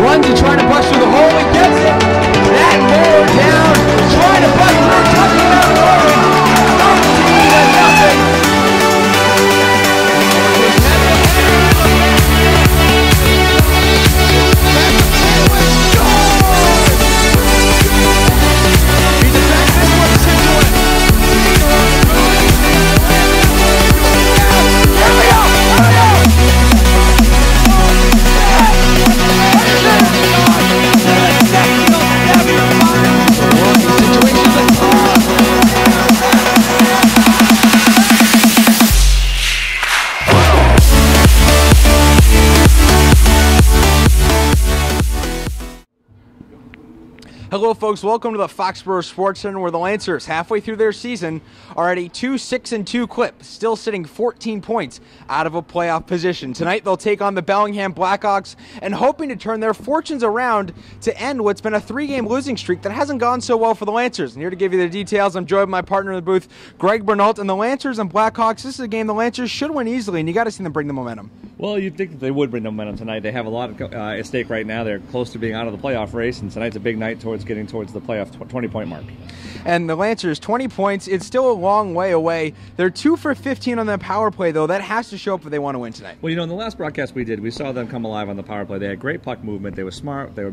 Runs and trying to bust through the hole. He gets it. That mower down. Trying to bust through. Touchdown Norton. 13-0. Hello folks, welcome to the Foxborough Sports Center, where the Lancers, halfway through their season, are at a 2-6-2 clip, still sitting 14 points out of a playoff position. Tonight they'll take on the Bellingham Blackhawks and hoping to turn their fortunes around to end what's been a 3-game losing streak that hasn't gone so well for the Lancers. And here to give you the details, I'm joined by my partner in the booth, Greg Bernalt. And the Lancers and Blackhawks, this is a game the Lancers should win easily, and you got to see them bring the momentum. Well, you'd think that they would bring the momentum tonight. They have a lot at stake right now. They're close to being out of the playoff race, and tonight's a big night getting towards the playoff 20-point mark. And the Lancers, 20 points, it's still a long way away. They're 2 for 15 on the power play, though. That has to show up if they want to win tonight. Well, in the last broadcast we did, we saw them come alive on the power play. They had great puck movement. They were smart. They were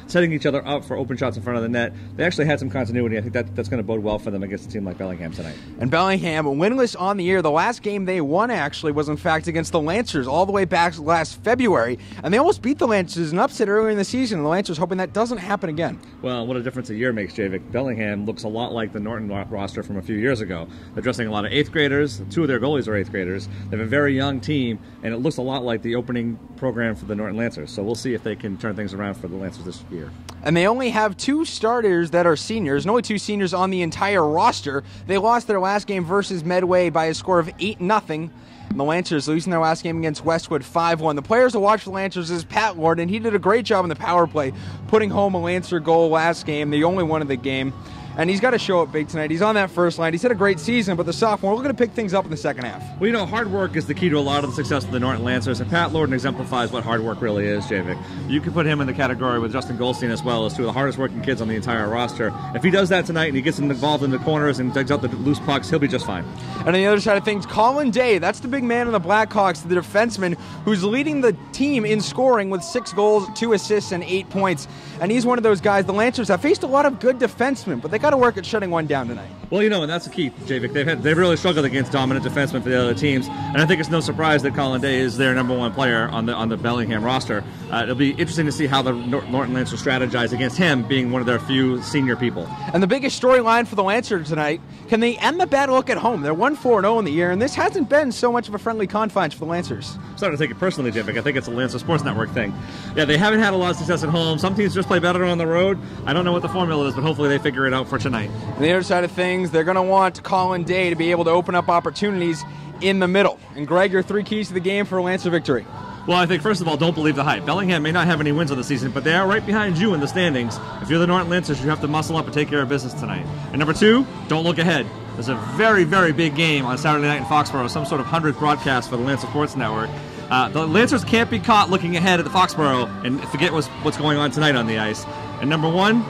setting each other up for open shots in front of the net. They actually had some continuity. I think that's going to bode well for them against a team like Bellingham tonight. And Bellingham, winless on the year. The last game they won, actually, was in fact against the Lancers all the way back last February. And they almost beat the Lancers and upset earlier in the season. And the Lancers hoping that doesn't happen again. Well, what a difference a year makes, Javik. Bellingham looks a lot like the Norton roster from a few years ago. They're dressing a lot of 8th graders. 2 of their goalies are 8th graders. They have a very young team, and it looks a lot like the opening program for the Norton Lancers. So we'll see if they can turn things around for the Lancers this year. And they only have 2 starters that are seniors, and only 2 seniors on the entire roster. They lost their last game versus Medway by a score of 8-0. And the Lancers losing their last game against Westwood 5-1. The players to watch for the Lancers is Pat Lord, and he did a great job in the power play, putting home a Lancer goal last game, the only one of the game. And he's got to show up big tonight. He's on that first line. He's had a great season, but the sophomore, we're going to pick things up in the second half. Well, hard work is the key to a lot of the success of the Norton Lancers, and Pat Lorden exemplifies what hard work really is, Javik. You can put him in the category with Justin Goldstein as well as 2 of the hardest working kids on the entire roster. If he does that tonight and he gets involved in the corners and digs out the loose pucks, he'll be just fine. And on the other side of things, Colin Day, that's the big man in the Blackhawks, the defenseman who's leading the team in scoring with 6 goals, 2 assists, and 8 points. And he's one of those guys. The Lancers have faced a lot of good defensemen, but they got to work at shutting one down tonight. Well, and that's the key, Javik. They've really struggled against dominant defensemen for the other teams, and I think it's no surprise that Colin Day is their #1 player on the Bellingham roster. It'll be interesting to see how the Norton Lancers strategize against him, being one of their few senior people. And the biggest storyline for the Lancers tonight, can they end the bad luck at home? They're 1-4-0 in the year, and this hasn't been so much of a friendly confines for the Lancers. I'm starting to take it personally, Javik. I think it's a Lancer Sports Network thing. Yeah, they haven't had a lot of success at home. Some teams just play better on the road. I don't know what the formula is, but hopefully they figure it out for tonight. On the other side of things, they're going to want Colin Day to be able to open up opportunities in the middle. And Greg, your 3 keys to the game for a Lancer victory. Well, I think, first of all, don't believe the hype. Bellingham may not have any wins on the season, but they are right behind you in the standings. If you're the Norton Lancers, you have to muscle up and take care of business tonight. And number 2, don't look ahead. There's a very, very big game on Saturday night in Foxborough, some sort of 100th broadcast for the Lancer Sports Network. The Lancers can't be caught looking ahead at the Foxborough and forget what's going on tonight on the ice. And number 1,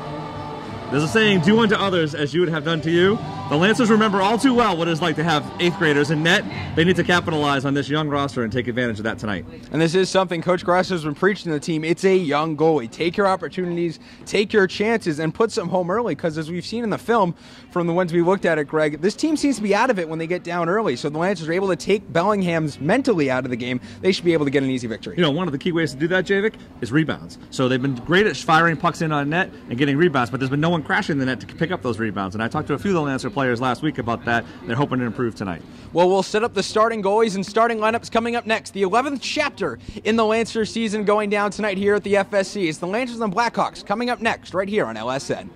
there's a saying, do unto others as you would have done to you. The Lancers remember all too well what it's like to have 8th graders in net. They need to capitalize on this young roster and take advantage of that tonight. And this is something Coach Grass has been preaching to the team. It's a young goalie. Take your opportunities, take your chances, and put some home early, because as we've seen in the film from the ones we looked at Greg, this team seems to be out of it when they get down early. So the Lancers are able to take Bellingham's mentally out of the game. They should be able to get an easy victory. One of the key ways to do that, Javik, is rebounds. So they've been great at firing pucks in on net and getting rebounds, but there's been no one crashing the net to pick up those rebounds. And I talked to a few of the Lancer players last week about that. They're hoping to improve tonight. Well, we'll set up the starting goalies and starting lineups coming up next. The 11th chapter in the Lancer season going down tonight here at the FSC. It's the Lancers and Blackhawks coming up next right here on LSN.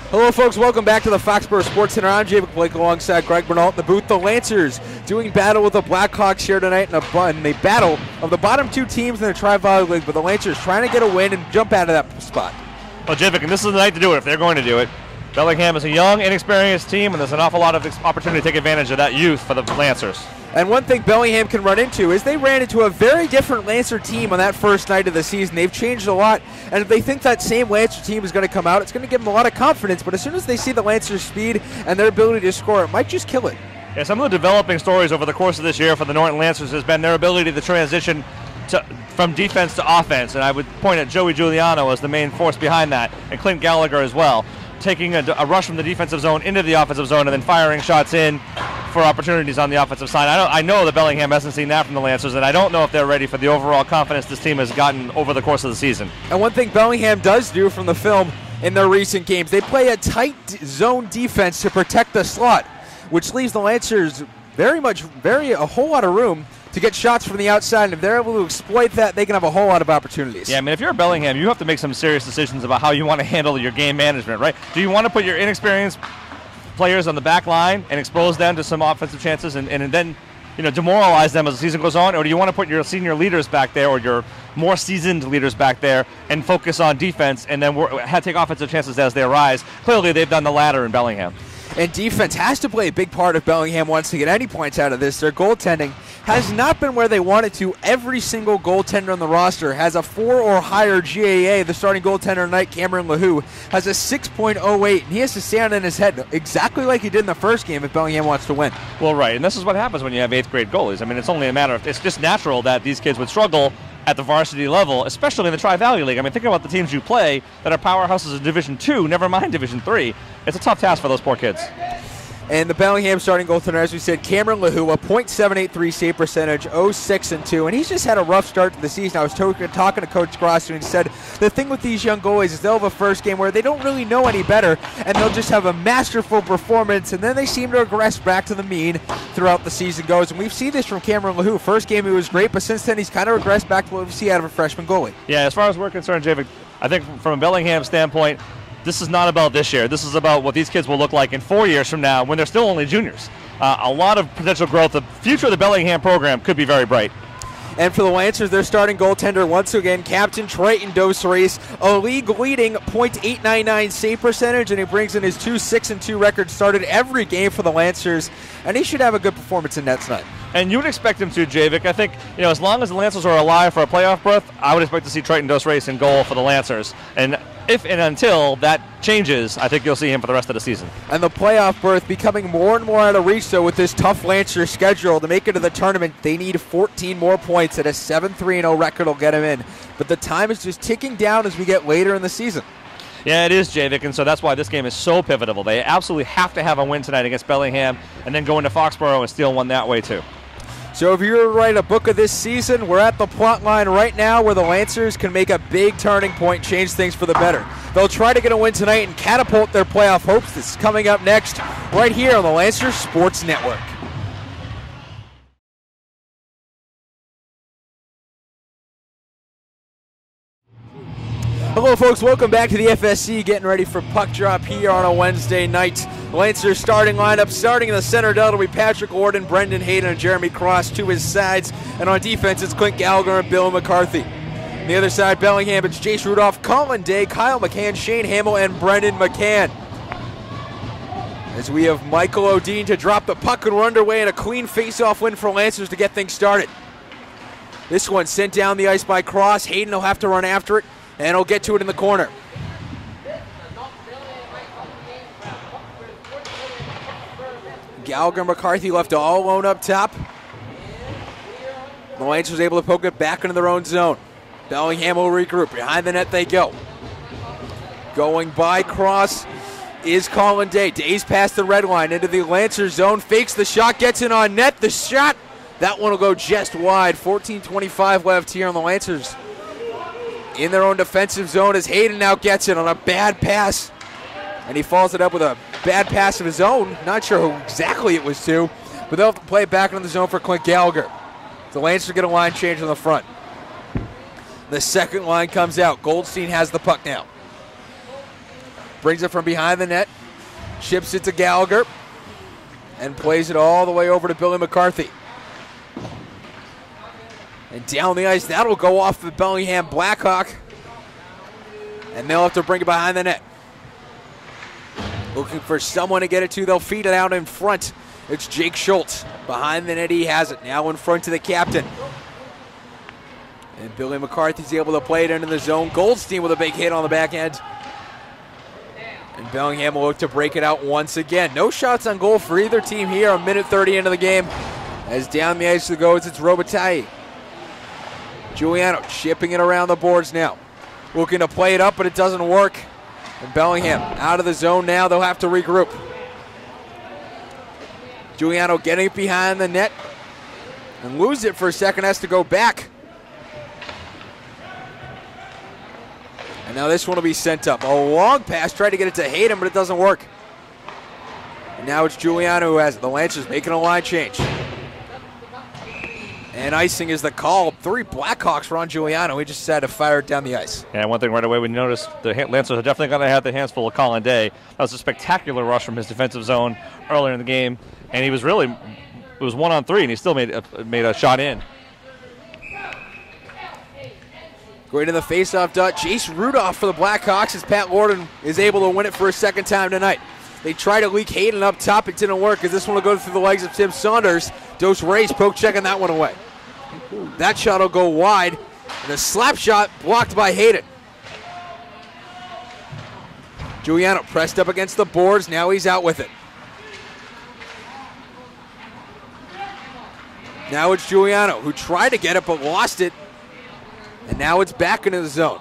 Hello, folks. Welcome back to the Foxborough Sports Center. I'm Javik Blake alongside Greg Bernalt in the booth. The Lancers doing battle with the Blackhawks here tonight in the battle of the bottom 2 teams in the Tri-Valley League, but the Lancers trying to get a win and jump out of that spot. Well, Javik, and this is the night to do it if they're going to do it. Bellingham is a young, inexperienced team, and there's an awful lot of opportunity to take advantage of that youth for the Lancers. And one thing Bellingham can run into is they ran into a very different Lancer team on that first night of the season. They've changed a lot, and if they think that same Lancer team is going to come out, it's going to give them a lot of confidence. But as soon as they see the Lancer's speed and their ability to score, it might just kill it. Yeah, some of the developing stories over the course of this year for the Norton Lancers has been their ability to transition from defense to offense, and I would point at Joey Giuliano as the main force behind that, and Clint Gallagher as well, taking a rush from the defensive zone into the offensive zone and then firing shots in for opportunities on the offensive side. I know that Bellingham hasn't seen that from the Lancers, and I don't know if they're ready for the overall confidence this team has gotten over the course of the season. And one thing Bellingham does do from the film in their recent games, they play a tight zone defense to protect the slot, which leaves the Lancers a whole lot of room to get shots from the outside, and if they're able to exploit that, they can have a whole lot of opportunities. Yeah, I mean, if you're Bellingham, you have to make some serious decisions about how you want to handle your game management, right? Do you want to put your inexperienced players on the back line and expose them to some offensive chances and then demoralize them as the season goes on, or do you want to put your senior leaders back there or your more seasoned leaders back there and focus on defense and then take offensive chances as they arise? Clearly, they've done the latter in Bellingham. And defense has to play a big part if Bellingham wants to get any points out of this. Their goaltending has not been where they want it to. Every single goaltender on the roster has a 4 or higher GAA. The starting goaltender tonight, Cameron LaHoo, has a 6.08, and he has to stand in his head exactly like he did in the first game if Bellingham wants to win. Well, right, and this is what happens when you have 8th grade goalies. I mean, it's only a matter of, it's just natural that these kids would struggle at the varsity level, especially in the Tri-Valley League. I mean, think about the teams you play that are powerhouses in Division II, never mind Division III. It's a tough task for those poor kids. And the Bellingham starting goaltender, as we said, Cameron LaHoo, a .783 save percentage, 0-6-2, and he's just had a rough start to the season. I was talking to Coach Grosser, and he said the thing with these young goalies is they'll have a first game where they don't really know any better, and they'll just have a masterful performance, and then they seem to regress back to the mean throughout the season goes. And we've seen this from Cameron LaHoo. First game he was great, but since then he's kind of regressed back to what we see out of a freshman goalie. Yeah, as far as we're concerned, Javik, I think from a Bellingham standpoint, this is not about this year. This is about what these kids will look like in 4 years from now when they're still only juniors. A lot of potential growth. The future of the Bellingham program could be very bright. And for the Lancers, their starting goaltender, once again, Captain Triton Dos Reis, a league-leading .899 save percentage, and he brings in his 2-6-2 record, started every game for the Lancers, and he should have a good performance in net tonight. And you would expect him to, Javik. I think, as long as the Lancers are alive for a playoff berth, I would expect to see Triton Dos Reis in goal for the Lancers. And if and until that changes, I think you'll see him for the rest of the season. And the playoff berth becoming more and more out of reach, though, with this tough Lancer schedule. To make it to the tournament, they need 14 more points, and a 7-3-0 record will get him in. But the time is just ticking down as we get later in the season. Yeah, it is, Javik, and so that's why this game is so pivotal. They absolutely have to have a win tonight against Bellingham and then go into Foxborough and steal one that way, too. So if you're to write a book of this season, we're at the plot line right now where the Lancers can make a big turning point, change things for the better. They'll try to get a win tonight and catapult their playoff hopes. This is coming up next right here on the Lancers Sports Network. Hello, folks. Welcome back to the FSC. Getting ready for puck drop here on a Wednesday night. Lancers starting lineup, starting in the center delt will be Patrick Gordon, Brendan Hayden, and Jeremy Cross to his sides. And on defense, it's Clint Gallagher and Bill McCarthy. On the other side, Bellingham, it's Jace Rudolph, Colin Day, Kyle McCann, Shane Hamill, and Brendan McCann. As we have Michael O'Dean to drop the puck, and we're underway in a clean face-off win for Lancers to get things started. This one sent down the ice by Cross. Hayden will have to run after it, and he'll get to it in the corner. Gallagher McCarthy left all alone up top. The Lancers able to poke it back into their own zone. Bellingham will regroup. Behind the net they go. Going by Cross is Colin Day. Day's past the red line into the Lancers zone. Fakes the shot, gets in on net. The shot, that one will go just wide. 14:25 left here on the Lancers. In their own defensive zone as Hayden now gets it on a bad pass. And he follows it up with a bad pass of his own. Not sure who exactly it was to, but they'll have to play it back into the zone for Clint Gallagher. The Lancers get a line change on the front. The second line comes out. Goldstein has the puck now. Brings it from behind the net. Chips it to Gallagher. And plays it all the way over to Billy McCarthy. And down the ice, that'll go off the Bellingham Blackhawk. And they'll have to bring it behind the net. Looking for someone to get it to. They'll feed it out in front. It's Jake Schultz. Behind the net, he has it. Now in front to the captain. And Billy McCarthy's able to play it into the zone. Goldstein with a big hit on the back end. And Bellingham will look to break it out once again. No shots on goal for either team here. A minute 30 into the game. As down the ice it goes, it's Robitaille. Giuliano chipping it around the boards now. Looking to play it up, but it doesn't work. And Bellingham out of the zone now. They'll have to regroup. Giuliano getting it behind the net. And lose it for a second, has to go back. And now this one will be sent up. A long pass, tried to get it to Hayden, but it doesn't work. And now it's Giuliano who has it. The Lancers making a line change. And icing is the call. 3 Blackhawks were on Giuliano. He just had to fire it down the ice. Yeah, one thing right away we noticed, the Lancers are definitely going to have their hands full of Colin Day. That was a spectacular rush from his defensive zone earlier in the game. And he was really, it was 1-on-3, and he still made a shot in. Going to the faceoff dot. Jace Rudolph for the Blackhawks as Pat Norton is able to win it for a second time tonight. They try to leak Hayden up top. It didn't work as this one will go through the legs of Tim Saunders. Dos Reyes poke checking that one away. That shot will go wide. And a slap shot blocked by Hayden. Giuliano pressed up against the boards. Now he's out with it. Now it's Giuliano who tried to get it but lost it. And now it's back into the zone.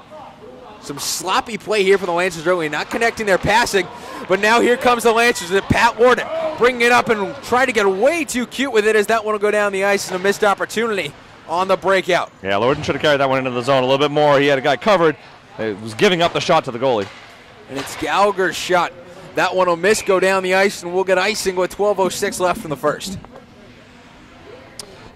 Some sloppy play here for the Lancers early, not connecting their passing. But now here comes the Lancers with Pat Norton bringing it up and trying to get way too cute with it as that one will go down the ice and a missed opportunity on the breakout. Yeah, Norton should have carried that one into the zone a little bit more. He had a guy covered. He was giving up the shot to the goalie. And it's Gallagher's shot. That one will miss, go down the ice, and we'll get icing with 12:06 left in the first.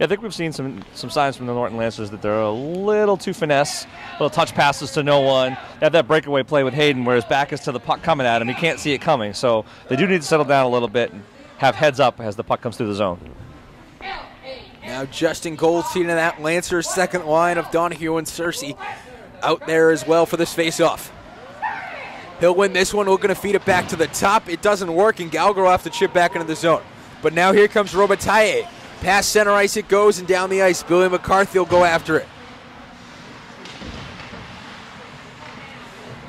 Yeah, I think we've seen some signs from the Norton Lancers that they're a little too finesse, little touch passes to no one. They have that breakaway play with Hayden where his back is to the puck coming at him. He can't see it coming, so they do need to settle down a little bit and have heads up as the puck comes through the zone. Now Justin Goldstein in that Lancers second line of Donahue and Cersei out there as well for this faceoff. He'll win this one. We're going to feed it back to the top. It doesn't work, and Gallagher will have to chip back into the zone. But now here comes Robitaille. Past center ice it goes, and down the ice, Billy McCarthy will go after it.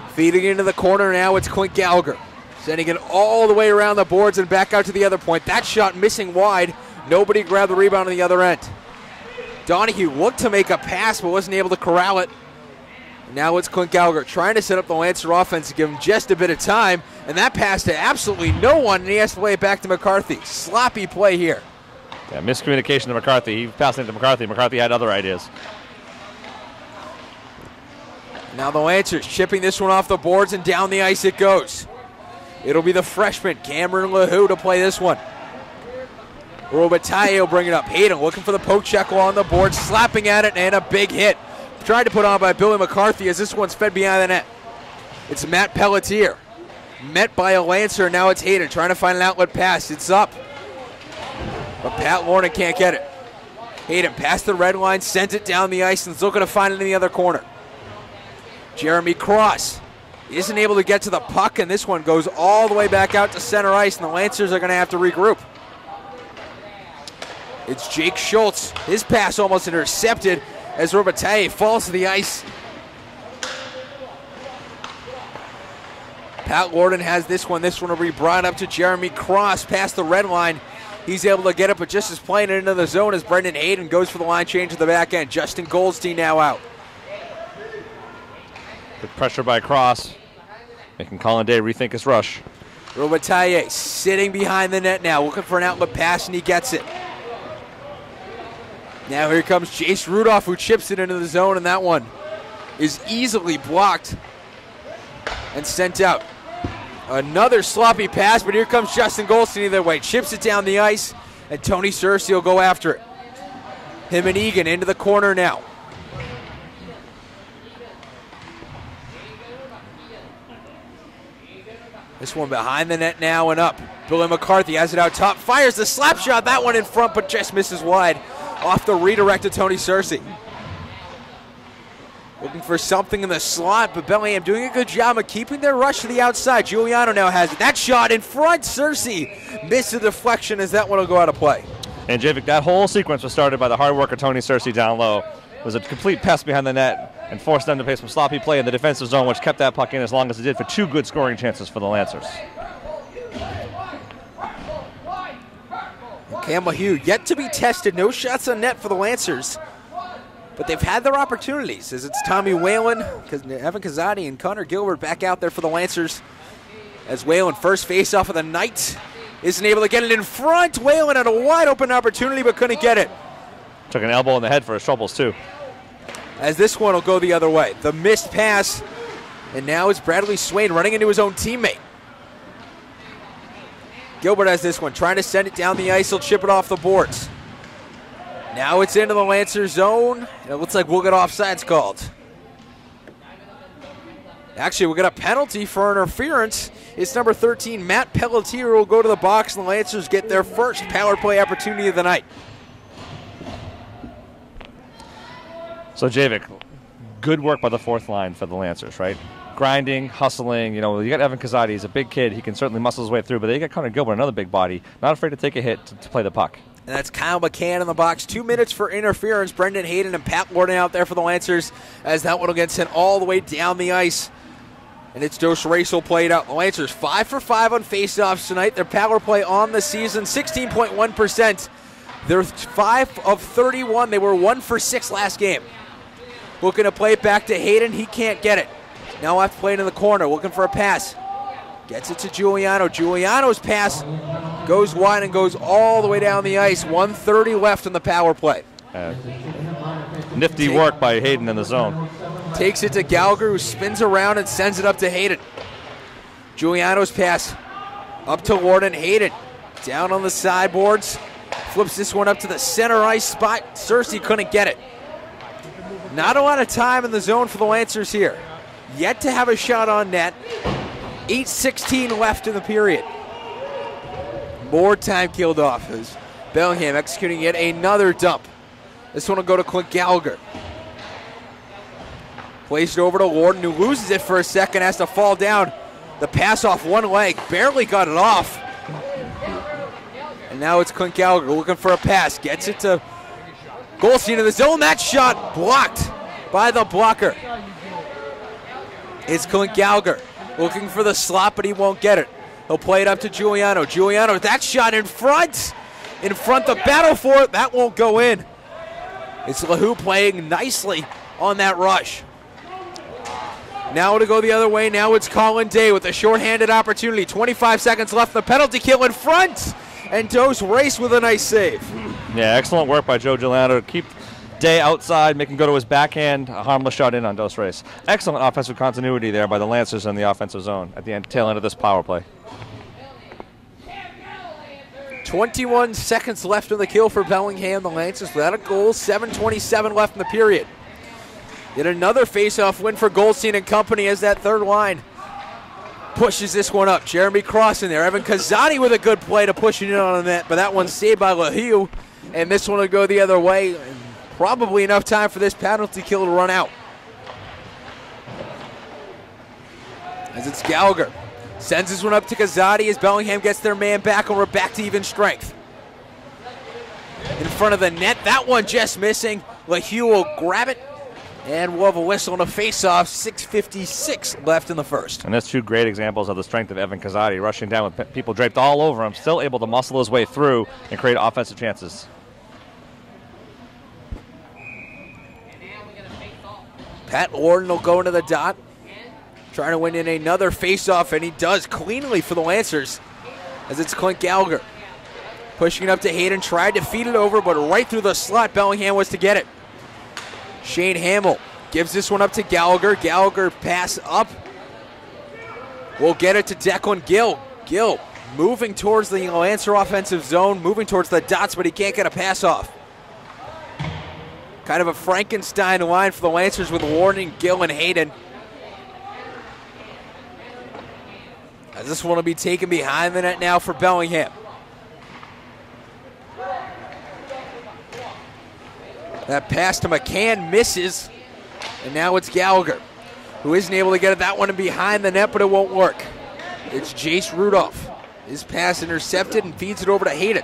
Feeding into the corner now, it's Clint Gallagher. Sending it all the way around the boards and back out to the other point. That shot missing wide. Nobody grabbed the rebound on the other end. Donahue looked to make a pass, but wasn't able to corral it. Now it's Clint Gallagher trying to set up the Lancer offense to give him just a bit of time, and that pass to absolutely no one, and he has to play it back to McCarthy. Sloppy play here. Yeah, miscommunication to McCarthy. He passed it to McCarthy. McCarthy had other ideas. Now the Lancers chipping this one off the boards, and down the ice it goes. It'll be the freshman, Cameron LaHoo, to play this one. Robitaille will bring it up. Hayden looking for the poke check on the board, slapping at it, and a big hit. Tried to put on by Billy McCarthy as this one's fed behind the net. It's Matt Pelletier. Met by a Lancer, now it's Hayden trying to find an outlet pass. It's up. But Pat Norton can't get it. Hayden passed the red line, sent it down the ice, and is looking to find it in the other corner. Jeremy Cross isn't able to get to the puck, and this one goes all the way back out to center ice, and the Lancers are going to have to regroup. It's Jake Schultz. His pass almost intercepted as Robitaille falls to the ice. Pat Norton has this one. This one will be brought up to Jeremy Cross past the red line. He's able to get it, but just as playing it into the zone as Brendan Hayden goes for the line change at the back end. Justin Goldstein now out. Good pressure by Cross, making Colin Day rethink his rush. Robitaille sitting behind the net now, looking for an outlet pass, and he gets it. Now here comes Jace Rudolph, who chips it into the zone, and that one is easily blocked and sent out. Another sloppy pass, but here comes Justin Goldstein either way. Chips it down the ice, and Tony Cersei will go after it. Him and Egan into the corner now. This one behind the net now and up. Billy McCarthy has it out top, fires the slap shot, that one in front, but just misses wide off the redirect to Tony Cersei. Looking for something in the slot, but Bellingham doing a good job of keeping their rush to the outside. Giuliano now has it. That shot in front. Cersei missed the deflection as that one will go out of play. And Javik, that whole sequence was started by the hard worker Tony Cersei down low. It was a complete pest behind the net and forced them to play some sloppy play in the defensive zone, which kept that puck in as long as it did for 2 good scoring chances for the Lancers. Cam Lahue yet to be tested. No shots on net for the Lancers. But they've had their opportunities as it's Tommy Whalen, Evan Kazadi, and Connor Gilbert back out there for the Lancers. As Whalen, first face-off of the night, isn't able to get it in front. Whalen had a wide-open opportunity but couldn't get it. Took an elbow in the head for his troubles, too. As this one will go the other way. The missed pass, and now it's Bradley Swain running into his own teammate. Gilbert has this one, trying to send it down the ice. He'll chip it off the boards. Now it's into the Lancer zone. And it looks like we'll get offsides called. Actually, we'll get a penalty for interference. It's number 13, Matt Pelletier, will go to the box, and the Lancers get their first power play opportunity of the night. So, Javik, good work by the fourth line for the Lancers, right? Grinding, hustling. You know, you got Evan Kazadi. He's a big kid. He can certainly muscle his way through, but they got Connor Gilbert, another big body, not afraid to take a hit to play the puck. And that's Kyle McCann in the box. 2 minutes for interference. Brendan Hayden and Pat Lorden out there for the Lancers as that one will get sent all the way down the ice. And it's Dos Racel played out. The Lancers 5 for 5 on faceoffs tonight. Their power play on the season, 16.1%. They're 5 of 31. They were 1 for 6 last game. Looking to play it back to Hayden. He can't get it. Now left playing in the corner, looking for a pass. Gets it to Giuliano. Giuliano's pass goes wide and goes all the way down the ice. 1:30 left in the power play. Nifty work by Hayden in the zone. Takes it to Gallagher, who spins around and sends it up to Hayden. Giuliano's pass up to Lorden. Hayden down on the sideboards. Flips this one up to the center ice spot. Cersei couldn't get it. Not a lot of time in the zone for the Lancers here. Yet to have a shot on net. 8:16 left in the period. More time killed off as Bellingham executing yet another dump. This one will go to Clint Gallagher. Plays it over to Lorden, who loses it for a second, has to fall down. The pass off one leg, barely got it off. And now it's Clint Gallagher looking for a pass. Gets it to Goldstein in the zone. That shot blocked by the blocker. It's Clint Gallagher looking for the slot, but he won't get it. He'll play it up to Giuliano. Giuliano, that shot in front. The battle for it. That won't go in. It's Lahue playing nicely on that rush. Now to go the other way. Now it's Colin Day with a shorthanded opportunity. 25 seconds left. The penalty kill in front. And Dos race with a nice save. Yeah, excellent work by Joe Giuliano to keep Day outside, make him go to his backhand, a harmless shot in on Dos Reis. Excellent offensive continuity there by the Lancers in the offensive zone at the tail end of this power play. 21 seconds left in the kill for Bellingham. The Lancers without a goal, 7:27 left in the period. Yet another face-off win for Goldstein and company as that third line pushes this one up. Jeremy Cross in there. Evan Kazadi with a good play to push it in on the net, but that one's saved by Lahue. And this one will go the other way. Probably enough time for this penalty kill to run out. As it's Gallagher. Sends this one up to Kazadi as Bellingham gets their man back, and we're back to even strength. In front of the net, that one just missing. Lahue will grab it, and we'll have a whistle and a face-off. 6:56 left in the first. And that's 2 great examples of the strength of Evan Kazadi, rushing down with people draped all over him, still able to muscle his way through and create offensive chances. Pat Lorden will go into the dot, trying to win in another face-off, and he does cleanly for the Lancers as it's Clint Gallagher. Pushing it up to Hayden, tried to feed it over, but right through the slot, Bellingham was to get it. Shane Hamill gives this one up to Gallagher. Gallagher pass up. We'll get it to Declan Gill. Gill moving towards the Lancer offensive zone, moving towards the dots, but he can't get a pass off. Kind of a Frankenstein line for the Lancers with Warning, Gill, and Hayden. As this one will be taken behind the net now for Bellingham. That pass to McCann misses. And now it's Gallagher, who isn't able to get at that one and behind the net, but it won't work. It's Jace Rudolph. His pass intercepted and feeds it over to Hayden.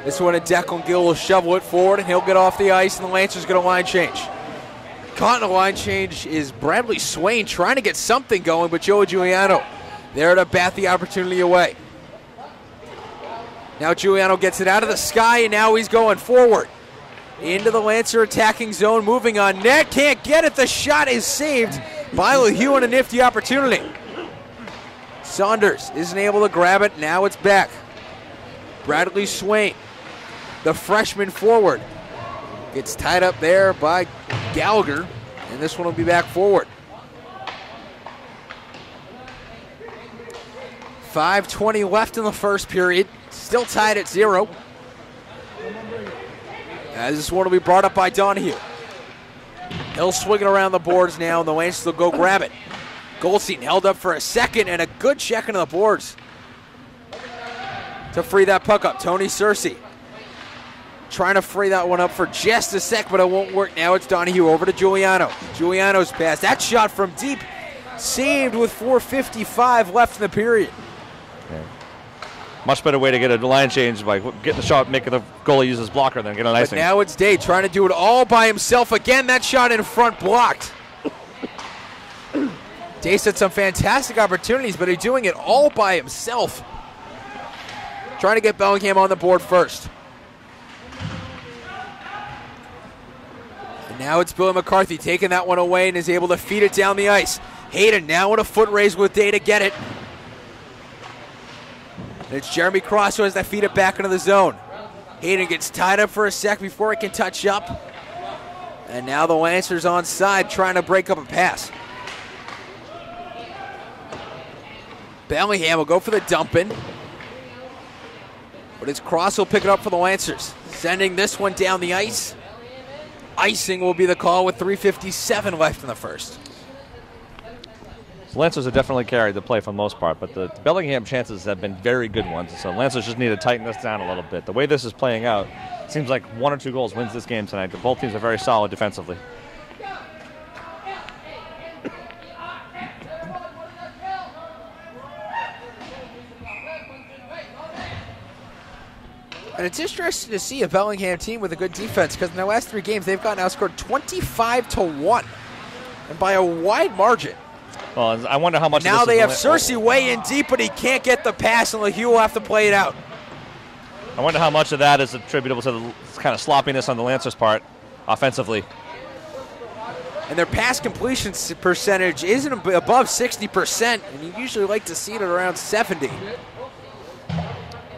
This one, Declan Gill will shovel it forward, and he'll get off the ice, and the Lancers get a line change. Caught in a line change is Bradley Swain, trying to get something going, but Joey Giuliano there to bat the opportunity away. Now Giuliano gets it out of the sky, and now he's going forward. Into the Lancer attacking zone, moving on net, can't get it. The shot is saved by LeHue on a nifty opportunity. Saunders isn't able to grab it, now it's back. Bradley Swain, the freshman forward, gets tied up there by Gallagher, and this one will be back forward. 5:20 left in the first period, still tied at 0. As this one will be brought up by Donahue. He'll swing it around the boards now, and the Lancers will go grab it. Goldstein held up for a second, and a good check into the boards to free that puck up. Tony Searcy trying to free that one up for just a sec, but it won't work. Now it's Donahue over to Giuliano. Giuliano's pass. That shot from deep, saved with 4:55 left in the period. Okay. Much better way to get a line change by getting the shot, making the goalie use his blocker, than get an icing. But now it's Day trying to do it all by himself again. That shot in front blocked. Day's had some fantastic opportunities, but he's doing it all by himself. Trying to get Bellingham on the board first. And now it's Billy McCarthy taking that one away and is able to feed it down the ice. Hayden now in a foot race with Day to get it. And it's Jeremy Cross who has to feed it back into the zone. Hayden gets tied up for a sec before he can touch up. And now the Lancers on side trying to break up a pass. Bellingham will go for the dump in. But it's Cross will pick it up for the Lancers. Sending this one down the ice. Icing will be the call with 3:57 left in the first. The Lancers have definitely carried the play for the most part, but the Bellingham chances have been very good ones, so Lancers just need to tighten this down a little bit. The way this is playing out, it seems like 1 or 2 goals wins this game tonight. Both teams are very solid defensively. And it's interesting to see a Bellingham team with a good defense, because in their last 3 games, they've gotten outscored 25-1, and by a wide margin. Well, I wonder how much. Now they have Searcy way in deep, but he can't get the pass, and LeHue will have to play it out. I wonder how much of that is attributable to the kind of sloppiness on the Lancers' part offensively. And their pass completion percentage isn't above 60%, and you usually like to see it at around 70.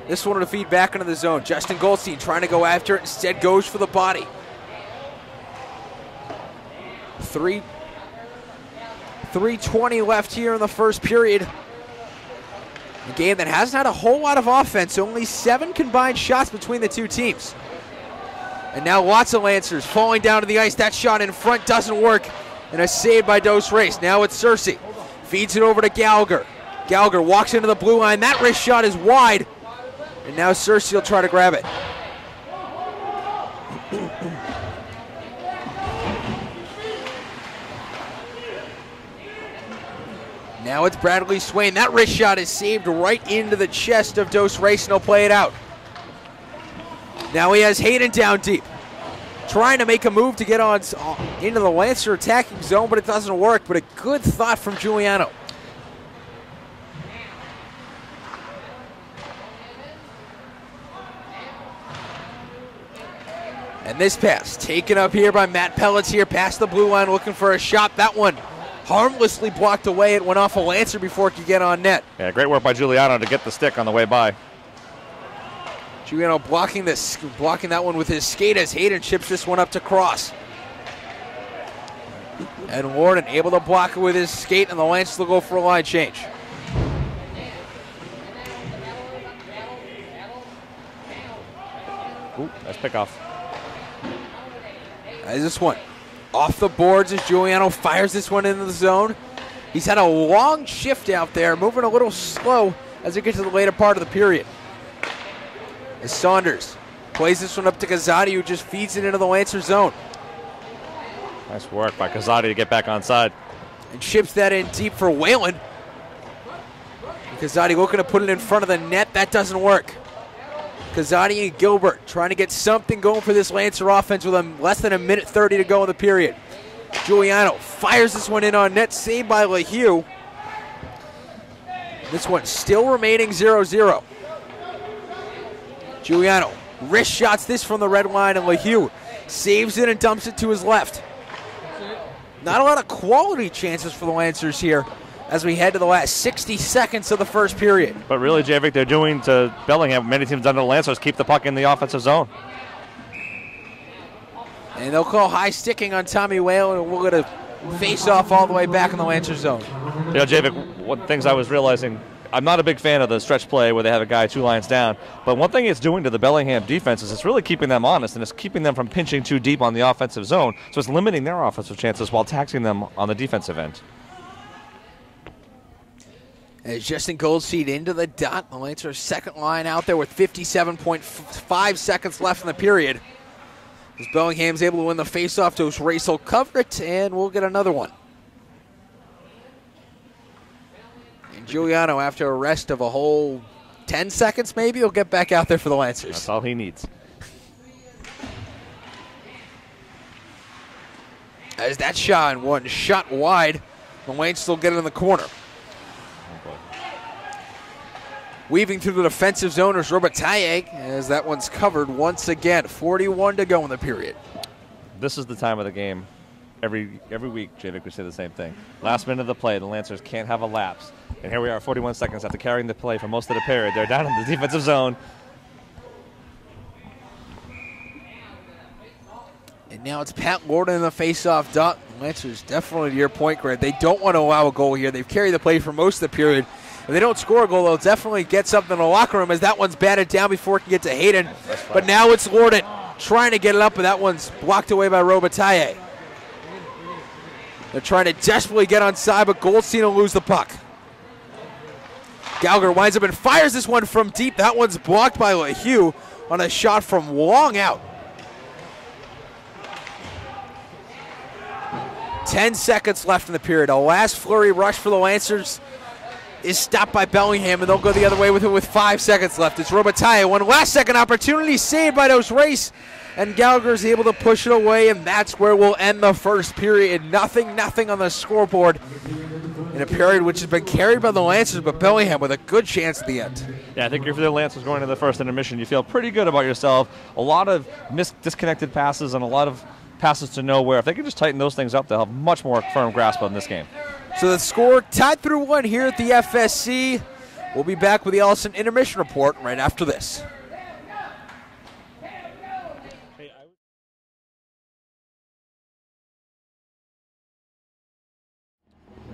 This one to feed back into the zone. Justin Goldstein trying to go after it, instead goes for the body. 3:20 left here in the first period. A game that hasn't had a whole lot of offense, only 7 combined shots between the two teams. And now lots of Lancers falling down to the ice. That shot in front doesn't work, and a save by Dos Reis. Now it's Searcy. Feeds it over to Gallagher. Gallagher walks into the blue line. That wrist shot is wide, and now Searcy will try to grab it. Now it's Bradley Swain. That wrist shot is saved right into the chest of Dos Reis, and he'll play it out. Now he has Hayden down deep, trying to make a move to get on into the Lancer attacking zone, but it doesn't work. But a good thought from Giuliano. And this pass taken up here by Matt Pelletier past the blue line, looking for a shot. That one harmlessly blocked away. It went off a Lancer before it could get on net. Yeah, great work by Giuliano to get the stick on the way by. Giuliano blocking that one with his skate as Hayden chips this one up to Cross. And Norton able to block it with his skate, and the Lancers will go for a line change. Ooh, nice pickoff. As this one off the boards as Giuliano fires this one into the zone. He's had a long shift out there, moving a little slow as it gets to the later part of the period. As Saunders Plays this one up to Gazzotti, who just feeds it into the Lancer zone. Nice work by Gazzotti to get back onside. And chips that in deep for Whalen. Gazzotti looking to put it in front of the net. That doesn't work. Gazzotti and Gilbert trying to get something going for this Lancer offense with less than a minute 30 to go in the period. Giuliano fires this one in on net, saved by LeHue. This one still remaining 0-0. Giuliano wrist shots this from the red line, and LeHue saves it and dumps it to his left. Not a lot of quality chances for the Lancers here as we head to the last 60 seconds of the first period. But really, Javik, they're doing to Bellingham, many teams done to the Lancers, keep the puck in the offensive zone. And they'll call high sticking on Tommy Whalen, and we're going to face off all the way back in the Lancer zone. You know, Javik, one of the things I was realizing, I'm not a big fan of the stretch play where they have a guy 2 lines down, but one thing it's doing to the Bellingham defense is it's really keeping them honest, and it's keeping them from pinching too deep on the offensive zone, so it's limiting their offensive chances while taxing them on the defensive end. As Justin Goldseed into the dot, the Lancers second line out there with 57.5 seconds left in the period. As Bellingham's able to win the faceoff to Racel Covert, and we'll get another one. And Giuliano, after a rest of a whole 10 seconds maybe, will get back out there for the Lancers. That's all he needs. As that shot, one shot wide, the Lancers will get it in the corner. Weaving through the defensive zone is Robitaille, as that one's covered once again. 41 to go in the period. This is the time of the game. Every week, Javik, we say the same thing. Last minute of the play, the Lancers can't have a lapse. And here we are, 41 seconds after carrying the play for most of the period. They're down in the defensive zone. And now it's Pat Norton in the face-off dot. The Lancers definitely, to your point, Greg, they don't want to allow a goal here. They've carried the play for most of the period. If they don't score a goal, they'll definitely get something in the locker room, as that one's batted down before it can get to Hayden. But now it's Norton trying to get it up, but that one's blocked away by Robitaille. They're trying to desperately get onside, but Goldstein will lose the puck. Gallagher winds up and fires this one from deep. That one's blocked by LeHue on a shot from long out. 10 seconds left in the period. A last flurry rush for the Lancers is stopped by Bellingham, and they'll go the other way with it with 5 seconds left. It's Robitaille, one last second opportunity saved by those Race, and Gallagher is able to push it away, and that's where we'll end the first period. Nothing on the scoreboard in a period which has been carried by the Lancers, but Bellingham with a good chance at the end. Yeah, I think if the Lancers going into the first intermission, you feel pretty good about yourself. A lot of disconnected passes and a lot of passes to nowhere. If they can just tighten those things up, they'll have much more firm grasp on this game. So the score tied through 1 here at the FSC. We'll be back with the Allison intermission report right after this.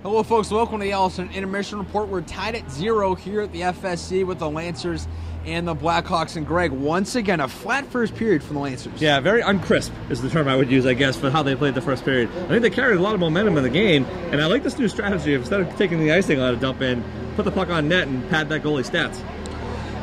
Hello, folks. Welcome to the Allison intermission report. We're tied at 0 here at the FSC with the Lancers and the Blackhawks. And Greg, once again, a flat first period for the Lancers. Yeah, very uncrisp is the term I would use, I guess, for how they played the first period. I think they carried a lot of momentum in the game, and I like this new strategy of instead of taking the icing on a dump in, put the puck on net and pad that goalie stats.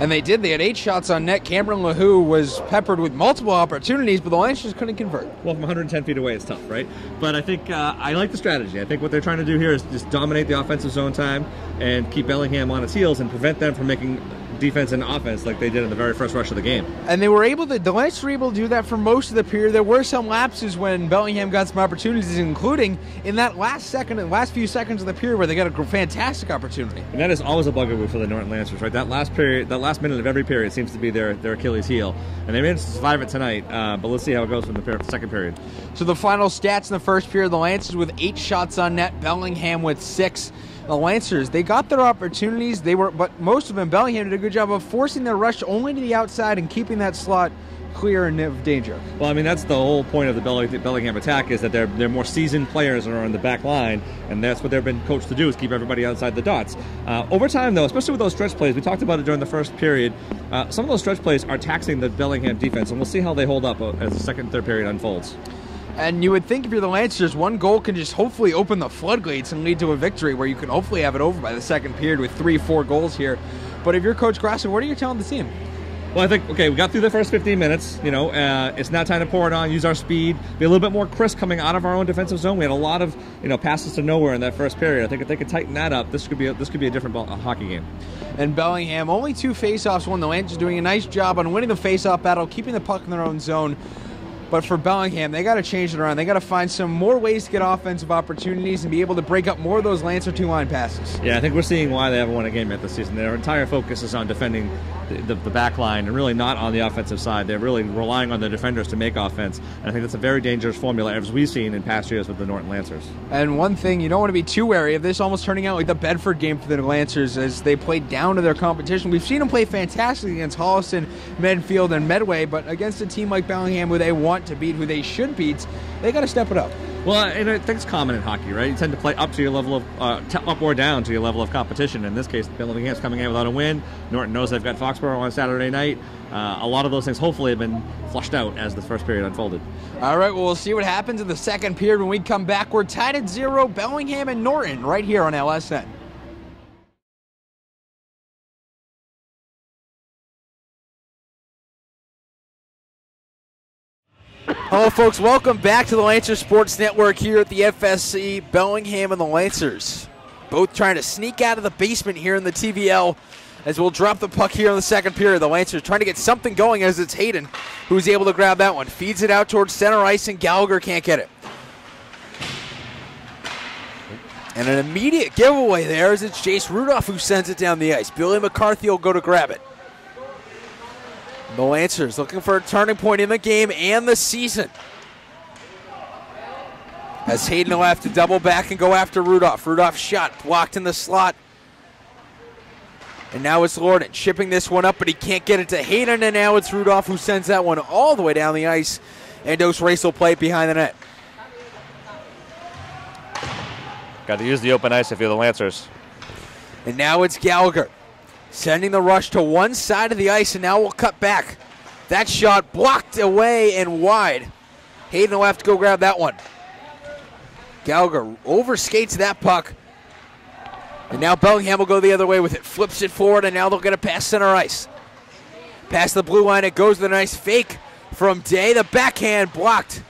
And they did. They had 8 shots on net. Cameron LeHue was peppered with multiple opportunities, but the Lancers couldn't convert. Well, from 110 feet away, it's tough, right? But I think I like the strategy. I think what they're trying to do here is just dominate the offensive zone time and keep Bellingham on its heels and prevent them from making defense and offense like they did in the very first rush of the game. And they were able to, the Lancers were able to do that for most of the period. There were some lapses when Bellingham got some opportunities, including in that last few seconds of the period where they got a fantastic opportunity. And that is always a bugaboo for the Norton Lancers, right? That last minute of every period seems to be their Achilles heel. And they managed to survive it tonight, but let's see how it goes from the second period. So the final stats in the first period, the Lancers with 8 shots on net, Bellingham with 6. The Lancers, they got their opportunities, but most of them, Bellingham did a good job of forcing their rush only to the outside and keeping that slot clear and of danger. Well, I mean, that's the whole point of the Bellingham attack, is that they're more seasoned players that are on the back line, and that's what they've been coached to do, is keep everybody outside the dots. Over time, though, especially with those stretch plays, we talked about it during the first period, some of those stretch plays are taxing the Bellingham defense, and we'll see how they hold up as the second and third period unfolds. And you would think if you're the Lancers, one goal can just hopefully open the floodgates and lead to a victory where you can hopefully have it over by the second period with 3-4 goals here. But if you're Coach Grasser, what are you telling the team? Well, I think, okay, we got through the first 15 minutes. It's now time to pour it on, use our speed, be a little bit more crisp coming out of our own defensive zone. We had a lot of, passes to nowhere in that first period. I think if they could tighten that up, this could be a different hockey game. And Bellingham, only 2 faceoffs won. The Lancers doing a nice job on winning the faceoff battle, keeping the puck in their own zone. But for Bellingham, they got to change it around. They got to find some more ways to get offensive opportunities and be able to break up more of those Lancer 2-line passes. Yeah, I think we're seeing why they haven't won a game yet this season. Their entire focus is on defending the back line and really not on the offensive side. They're really relying on the defenders to make offense. And I think that's a very dangerous formula, as we've seen in past years with the Norton Lancers. And one thing, you don't want to be too wary of this almost turning out like the Bedford game for the Lancers as they played down to their competition. We've seen them play fantastically against Holliston, Medfield, and Medway, but against a team like Bellingham who they want to beat, who they should beat, they got to step it up. Well, and I think it's common in hockey, right? You tend to play up to your level of, up or down to your level of competition. In this case, Bellingham's coming in without a win. Norton knows they've got Foxborough on Saturday night. A lot of those things hopefully have been flushed out as the first period unfolded. All right, well, we'll see what happens in the second period when we come back. We're tied at 0, Bellingham and Norton, right here on LSN. Hello, folks. Welcome back to the Lancer Sports Network here at the FSC. Bellingham and the Lancers both trying to sneak out of the basement here in the TVL as we'll drop the puck here in the second period. The Lancers trying to get something going as it's Hayden who's able to grab that one. Feeds it out towards center ice and Gallagher can't get it. And an immediate giveaway there as it's Jace Rudolph who sends it down the ice. Billy McCarthy will go to grab it. The Lancers looking for a turning point in the game and the season. As Hayden will have to double back and go after Rudolph. Rudolph's shot blocked in the slot. And now it's Norton chipping this one up, but he can't get it to Hayden. And now it's Rudolph who sends that one all the way down the ice. And Dos Race will play it behind the net. Got to use the open ice if you're the Lancers. And now it's Gallagher sending the rush to one side of the ice, and now we'll cut back. That shot blocked away and wide. Hayden will have to go grab that one. Gallagher overskates that puck. And now Bellingham will go the other way with it. Flips it forward, and now they'll get it past center ice. Past the blue line, it goes to the nice fake from Day. The backhand blocked.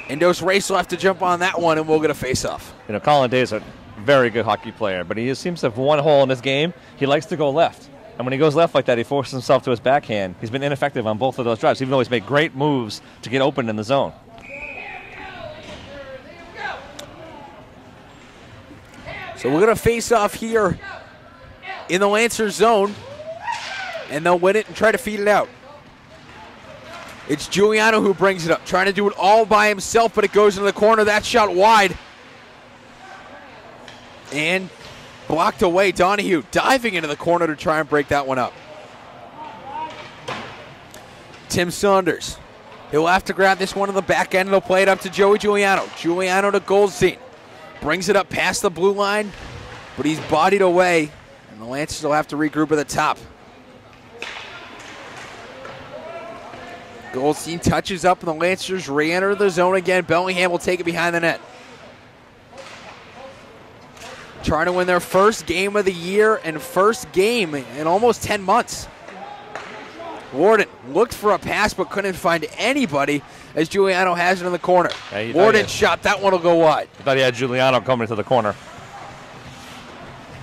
And Dos Race will have to jump on that one, and we'll get a face-off. Colin Day's a very good hockey player, but he seems to have one hole in his game. He likes to go left. And when he goes left like that, he forces himself to his backhand. He's been ineffective on both of those drives, even though he's made great moves to get open in the zone. So we're going to face off here in the Lancers zone, and they'll win it and try to feed it out. It's Giuliano who brings it up, trying to do it all by himself, but it goes into the corner. That shot wide. And blocked away. Donahue diving into the corner to try and break that one up. Tim Saunders. He'll have to grab this one on the back end, and they'll play it up to Joey Giuliano. Giuliano to Goldstein. Brings it up past the blue line, but he's bodied away, and the Lancers will have to regroup at the top. Goldstein touches up, and the Lancers re-enter the zone again. Bellingham will take it behind the net. Trying to win their first game of the year and first game in almost 10 months. Warden looked for a pass but couldn't find anybody as Giuliano has it in the corner. Yeah, Warden shot, that one will go wide. I thought he had Giuliano coming to the corner.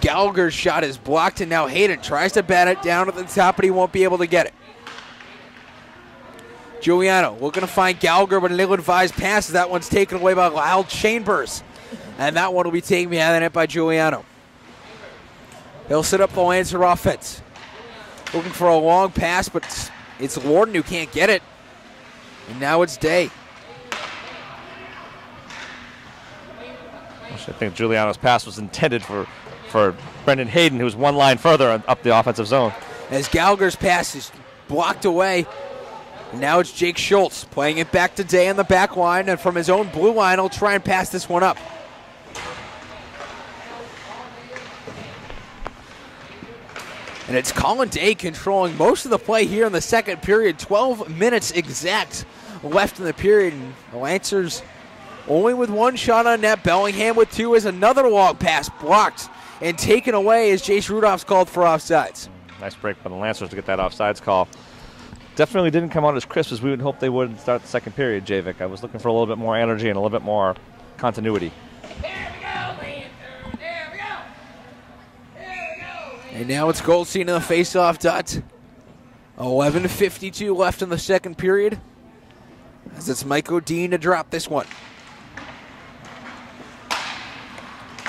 Gallagher's shot is blocked, and now Hayden tries to bat it down at the top, but he won't be able to get it. Giuliano looking to find Gallagher, but an ill-advised pass. That one's taken away by Lyle Chambers. And that one will be taken behind the net by Giuliano. He'll set up the Lancer offense. Looking for a long pass, but it's Warden who can't get it. And now it's Day. I think Giuliano's pass was intended for Brendan Hayden, who's one line further up the offensive zone. As Gallagher's pass is blocked away. And now it's Jake Schultz playing it back to Day on the back line. And from his own blue line, he'll try and pass this one up. And it's Colin Day controlling most of the play here in the second period. 12 minutes exact left in the period. And the Lancers only with one shot on net. Bellingham with two as another long pass blocked and taken away as Jace Rudolph's called for offsides. Nice break by the Lancers to get that offsides call. Definitely didn't come out as crisp as we would hope they would start the second period, Javik. I was looking for a little bit more energy and a little bit more continuity. And now it's Goldstein in the face-off dot. 11:52 left in the second period. As it's Mike O'Dean to drop this one.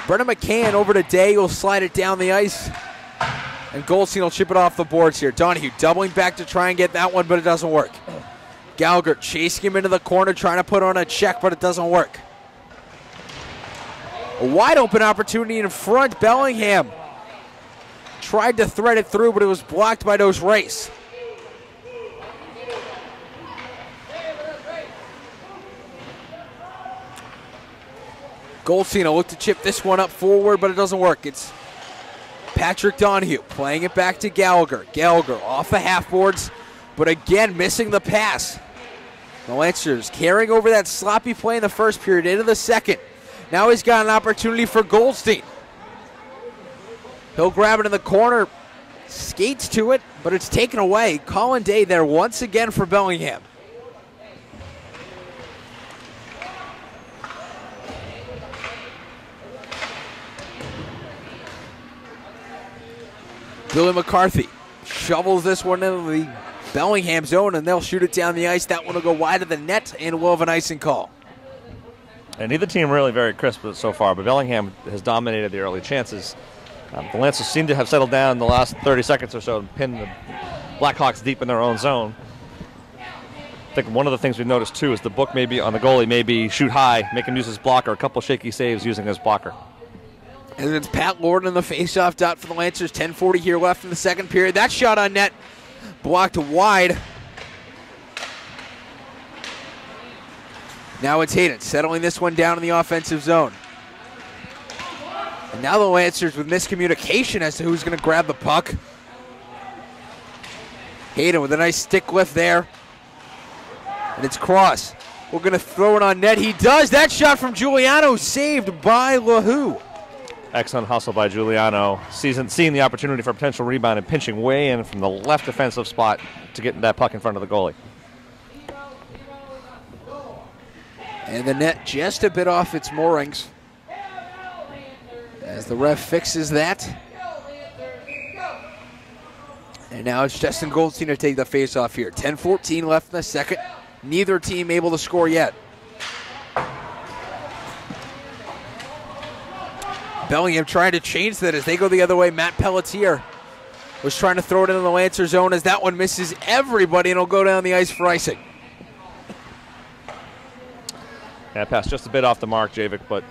Brennan McCann over to Day will slide it down the ice. And Goldstein will chip it off the boards here. Donahue doubling back to try and get that one, but it doesn't work. Gallagher chasing him into the corner, trying to put on a check, but it doesn't work. A wide open opportunity in front. Bellingham tried to thread it through, but it was blocked by Dos Reis. Goldstein will look to chip this one up forward, but it doesn't work. It's Patrick Donahue playing it back to Gallagher. Gallagher off the half boards, but again missing the pass. The Lancers carrying over that sloppy play in the first period into the second. Now he's got an opportunity for Goldstein. He'll grab it in the corner, skates to it, but it's taken away. Colin Day there once again for Bellingham. Billy McCarthy shovels this one into the Bellingham zone, and they'll shoot it down the ice. That one will go wide of the net, and we'll have an icing call. And neither team really very crisp so far, but Bellingham has dominated the early chances. The Lancers seem to have settled down in the last 30 seconds or so and pinned the Blackhawks deep in their own zone. I think one of the things we've noticed, too, is the book maybe on the goalie maybe shoot high, make him use his blocker, a couple shaky saves using his blocker. And it's Pat Lorden in the faceoff dot for the Lancers. 10:40 here left in the second period. That shot on net blocked wide. Now it's Hayden settling this one down in the offensive zone. And now the Lancers with miscommunication as to who's going to grab the puck. Hayden with a nice stick lift there. And it's Cross. We're going to throw it on net. He does. That shot from Giuliano saved by LaHoo. Excellent hustle by Giuliano, seeing the opportunity for a potential rebound and pinching way in from the left defensive spot to get that puck in front of the goalie. And the net just a bit off its moorings as the ref fixes that. And now it's Justin Goldstein to take the face-off here. 10:14 left in the second. Neither team able to score yet. Bellingham trying to change that as they go the other way. Matt Pelletier was trying to throw it into the Lancer zone as that one misses everybody and will go down the ice for icing. Yeah, pass just a bit off the mark, Javik, but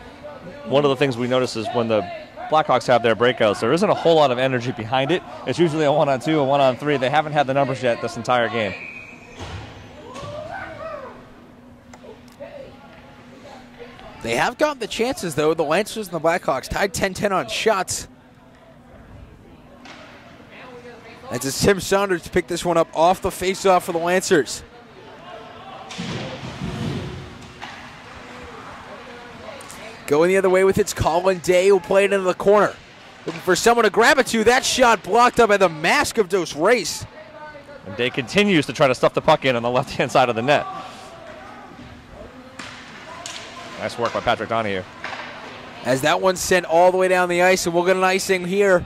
one of the things we notice is when the Blackhawks have their breakouts, there isn't a whole lot of energy behind it. It's usually a 1-on-2, a 1-on-3. They haven't had the numbers yet this entire game. They have gotten the chances, though. The Lancers and the Blackhawks tied 10-10 on shots. As it's Tim Saunders to pick this one up off the face-off for the Lancers. Going the other way with it's Colin Day, who played into the corner. Looking for someone to grab it to. That shot blocked up by the mask of Dos Reis. And Day continues to try to stuff the puck in on the left-hand side of the net. Nice work by Patrick Donahue. As that one's sent all the way down the ice, and we'll get an icing here.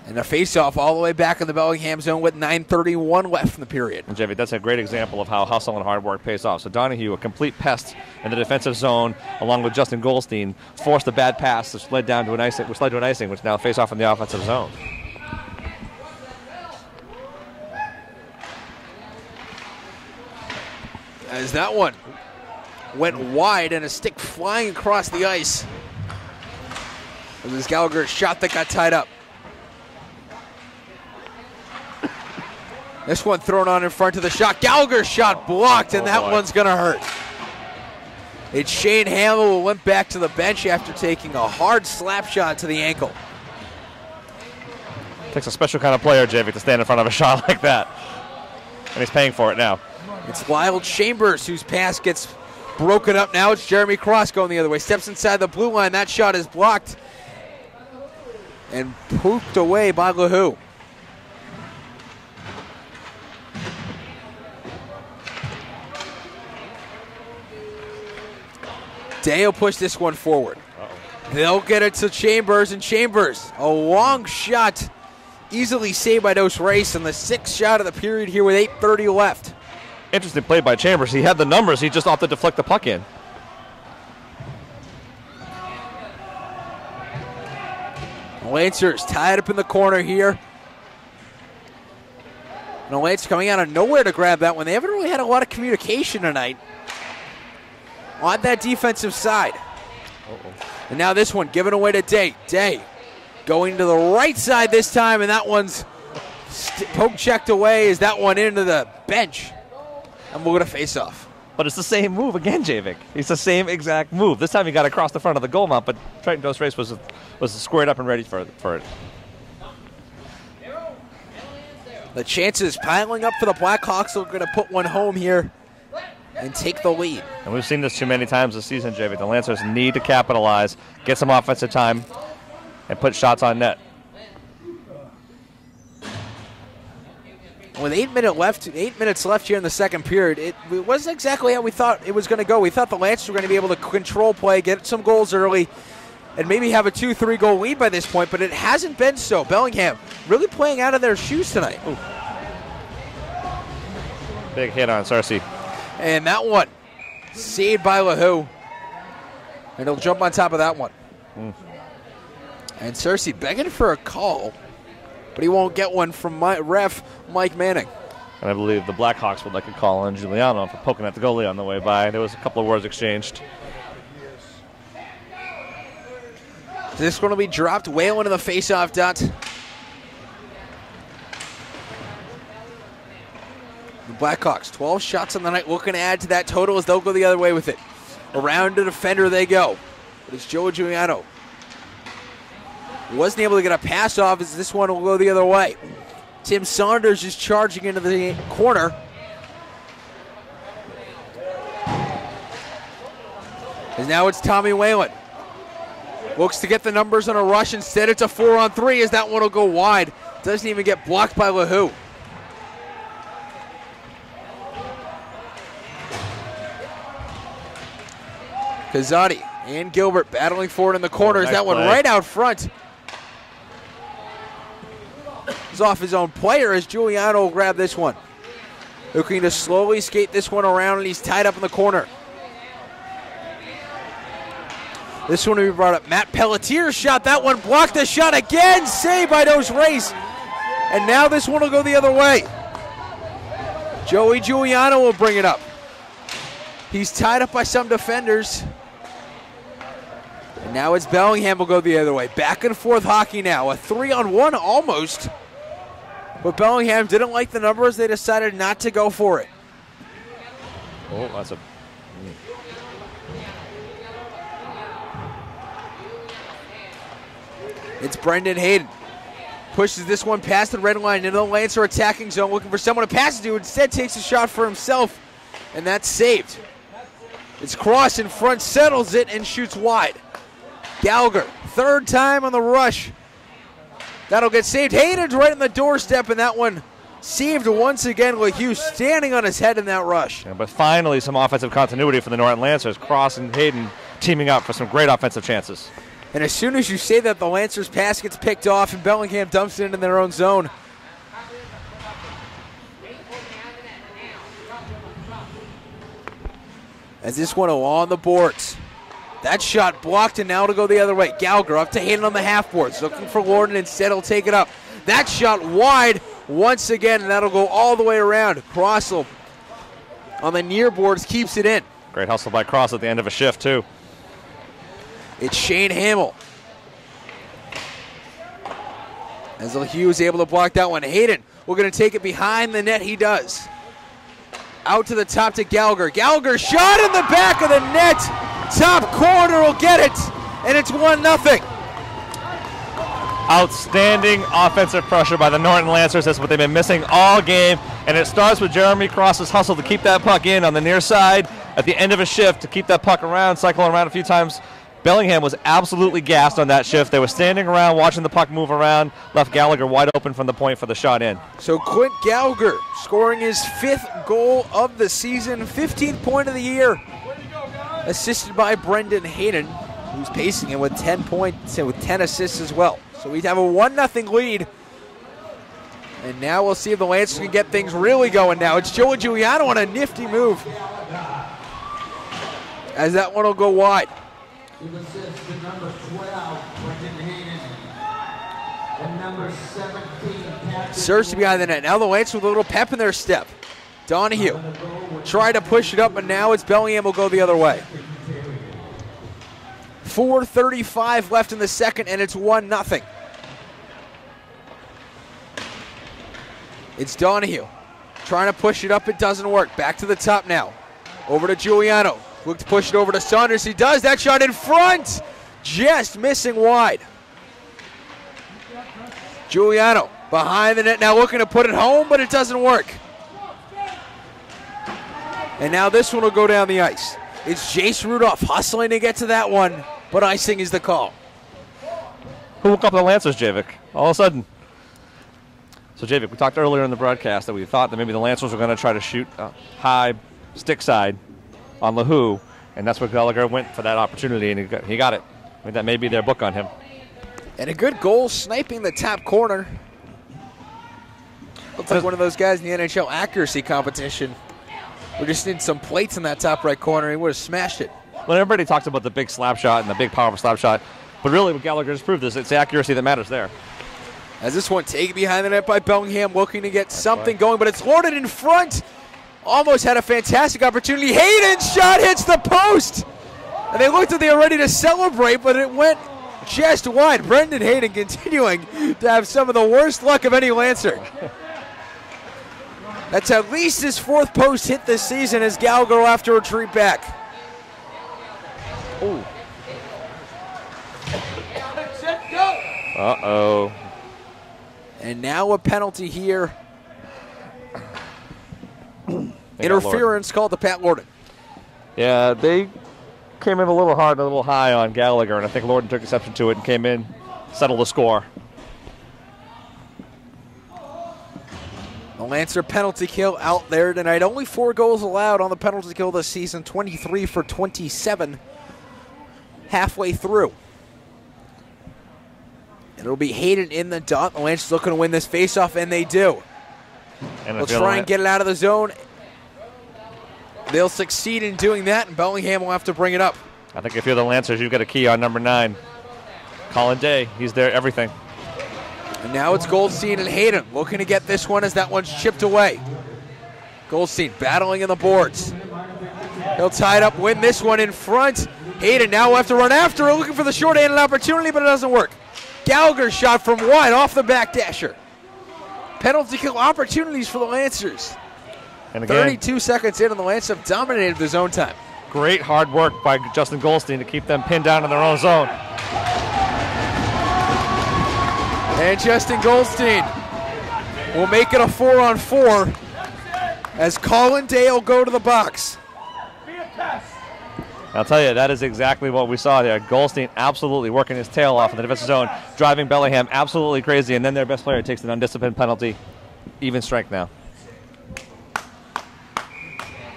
And a face-off all the way back in the Bellingham zone with 9:31 left in the period. And Jeffy, that's a great example of how hustle and hard work pays off. So Donahue, a complete pest in the defensive zone, along with Justin Goldstein, forced a bad pass, which led to an icing, which now face off in the offensive zone. As that one went wide and a stick flying across the ice. It was Gallagher's shot that got tied up. This one thrown on in front of the shot. Gallagher's shot blocked, and that one's going to hurt. It's Shane Hamill who went back to the bench after taking a hard slap shot to the ankle. Takes a special kind of player, Javik, to stand in front of a shot like that. And he's paying for it now. It's Lyle Chambers whose pass gets broken up now. It's Jeremy Cross going the other way. Steps inside the blue line. That shot is blocked and pooped away by LaHoo. Day will push this one forward. They'll get it to Chambers, and Chambers, a long shot, easily saved by Dos Reis on the 6th shot of the period here with 8:30 left. Interesting play by Chambers. He had the numbers. He just opted to flick the puck in. Lancers tied up in the corner here. And the Lancers coming out of nowhere to grab that one. They haven't really had a lot of communication tonight on that defensive side. And now this one given away to Day. Day going to the right side this time, and that one's poke checked away. Is that one into the bench? And we're going to face off. But it's the same move again, Javik. It's the same exact move. This time he got across the front of the goal mount, but Triton Dos Reis was squared up and ready for it. The chances piling up for the Blackhawks. Are going to put one home here and take the lead. And we've seen this too many times this season, Javik. The Lancers need to capitalize, get some offensive time, and put shots on net. With 8 minutes left here in the second period, it wasn't exactly how we thought it was going to go. We thought the Lancers were going to be able to control play, get some goals early, and maybe have a 2-3 goal lead by this point, but it hasn't been so. Bellingham really playing out of their shoes tonight. Ooh. Big hit on Cersei. And that one saved by LaHoo. And he'll jump on top of that one. And Cersei begging for a call, but he won't get one from ref Mike Manning. And I believe the Blackhawks would like a call on Giuliano for poking at the goalie on the way by. There was a couple of words exchanged. This one will be dropped. Whalen in the face-off dot. The Blackhawks, 12 shots on the night, looking to add to that total as they'll go the other way with it. Around the defender they go. But it's Joe Giuliano. Wasn't able to get a pass off as this one will go the other way. Tim Saunders is charging into the corner. And now it's Tommy Whalen. Looks to get the numbers on a rush. Instead, it's a 4-on-3 as that one will go wide. Doesn't even get blocked by LaHoo. Kazadi and Gilbert battling forward in the corners. Nice that one play. right out front. It's off his own player as Giuliano will grab this one. Looking to slowly skate this one around, and he's tied up in the corner. This one will be brought up. Matt Pelletier's shot. That one blocked the shot again. Saved by Dos Reis. And now this one will go the other way. Joey Giuliano will bring it up. He's tied up by some defenders. And now it's Bellingham will go the other way. Back and forth hockey now. A 3-on-1 almost. But Bellingham didn't like the numbers. They decided not to go for it. Oh, that's a... It's Brendan Hayden. Pushes this one past the red line into the Lancer attacking zone, looking for someone to pass it to. Instead takes a shot for himself, and that's saved. It's Cross in front, settles it, and shoots wide. Gallagher, third time on the rush. That'll get saved. Hayden's right on the doorstep, and that one saved once again with Hughes standing on his head in that rush. Yeah, but finally some offensive continuity for the Norton Lancers. Cross and Hayden teaming up for some great offensive chances. And as soon as you say that, the Lancers' pass gets picked off and Bellingham dumps it in their own zone. As this one along the boards. That shot blocked, and now to go the other way. Gallagher up to Hayden on the half boards. Looking for Norton. Instead, he'll take it up. That shot wide once again, and that'll go all the way around. Crossel on the near boards keeps it in. Great hustle by Cross at the end of a shift, too. It's Shane Hamill. As Hughes able to block that one. Hayden, we're going to take it behind the net. He does. Out to the top to Gallagher. Gallagher shot in the back of the net. Top corner will get it. And it's 1-0. Outstanding offensive pressure by the Norton Lancers. That's what they've been missing all game. And it starts with Jeremy Cross's hustle to keep that puck in on the near side at the end of a shift, to keep that puck around, cycle around a few times. Bellingham was absolutely gassed on that shift. They were standing around watching the puck move around, left Gallagher wide open from the point for the shot in. So Clint Gallagher scoring his 5th goal of the season, 15th point of the year. assisted by Brendan Hayden, who's pacing him with 10 points and with 10 assists as well. So we'd have a 1-0 lead. And now we'll see if the Lancers can get things really going now. It's Joey Giuliano on a nifty move, as that one will go wide. Cersei behind the net. Now the Lancers with a little pep in their step. Donahue tried to push it up, but now it's Bellingham will go the other way. 4:35 left in the second, and it's 1-0. It's Donahue trying to push it up. It doesn't work. Back to the top now. Over to Giuliano. Look to push it over to Saunders. He does. That shot in front. Just missing wide. Giuliano behind the net now, looking to put it home, but it doesn't work. And now this one will go down the ice. It's Jace Rudolph hustling to get to that one, but icing is the call. Who woke up the Lancers, Javik? All of a sudden. So, Javik, we talked earlier in the broadcast that we thought that maybe the Lancers were going to try to shoot high stick side on LaHoo, and that's where Gallagher went for that opportunity, and he got it. I mean, that may be their book on him. And a good goal sniping the top corner. Looks like one of those guys in the NHL accuracy competition. We just need some plates in that top right corner, and he would have smashed it. Well, everybody talks about the big slap shot and the big powerful slap shot, but really what Gallagher has proved is it's the accuracy that matters there. As this one taken behind the net by Bellingham, looking to get something going, but it's loaded in front. Almost had a fantastic opportunity. Hayden's shot hits the post. And they looked like they were ready to celebrate, but it went just wide. Brendan Hayden continuing to have some of the worst luck of any Lancer. That's at least his 4th post hit this season as Gallagher will have to retreat back. Ooh. Uh-oh. And now a penalty here. Interference called to Pat Norton. Yeah, they came in a little hard and a little high on Gallagher, and I think Norton took exception to it and came in, settled the score. The Lancer penalty kill out there tonight. Only 4 goals allowed on the penalty kill this season. 23 for 27 halfway through. It'll be Hayden in the dot. The Lancers looking to win this faceoff, and they do. And they'll try and get it out of the zone. They'll succeed in doing that, and Bellingham will have to bring it up. I think if you're the Lancers, you've got a key on number 9. Colin Day, he's there, everything. And now it's Goldstein and Hayden looking to get this one as that one's chipped away. Goldstein battling in the boards. He'll tie it up, win this one in front. Hayden now will have to run after it, looking for the short-handed opportunity, but it doesn't work. Gallagher's shot from wide off the back dasher. Penalty kill opportunities for the Lancers. And again, 32 seconds in, and the Lancers have dominated the zone time. Great hard work by Justin Goldstein to keep them pinned down in their own zone. And Justin Goldstein will make it a 4-on-4 as Colin Day will go to the box. I'll tell you, that is exactly what we saw there. Goldstein absolutely working his tail off in the defensive zone, driving Bellingham absolutely crazy, and then their best player takes an undisciplined penalty. Even strength now.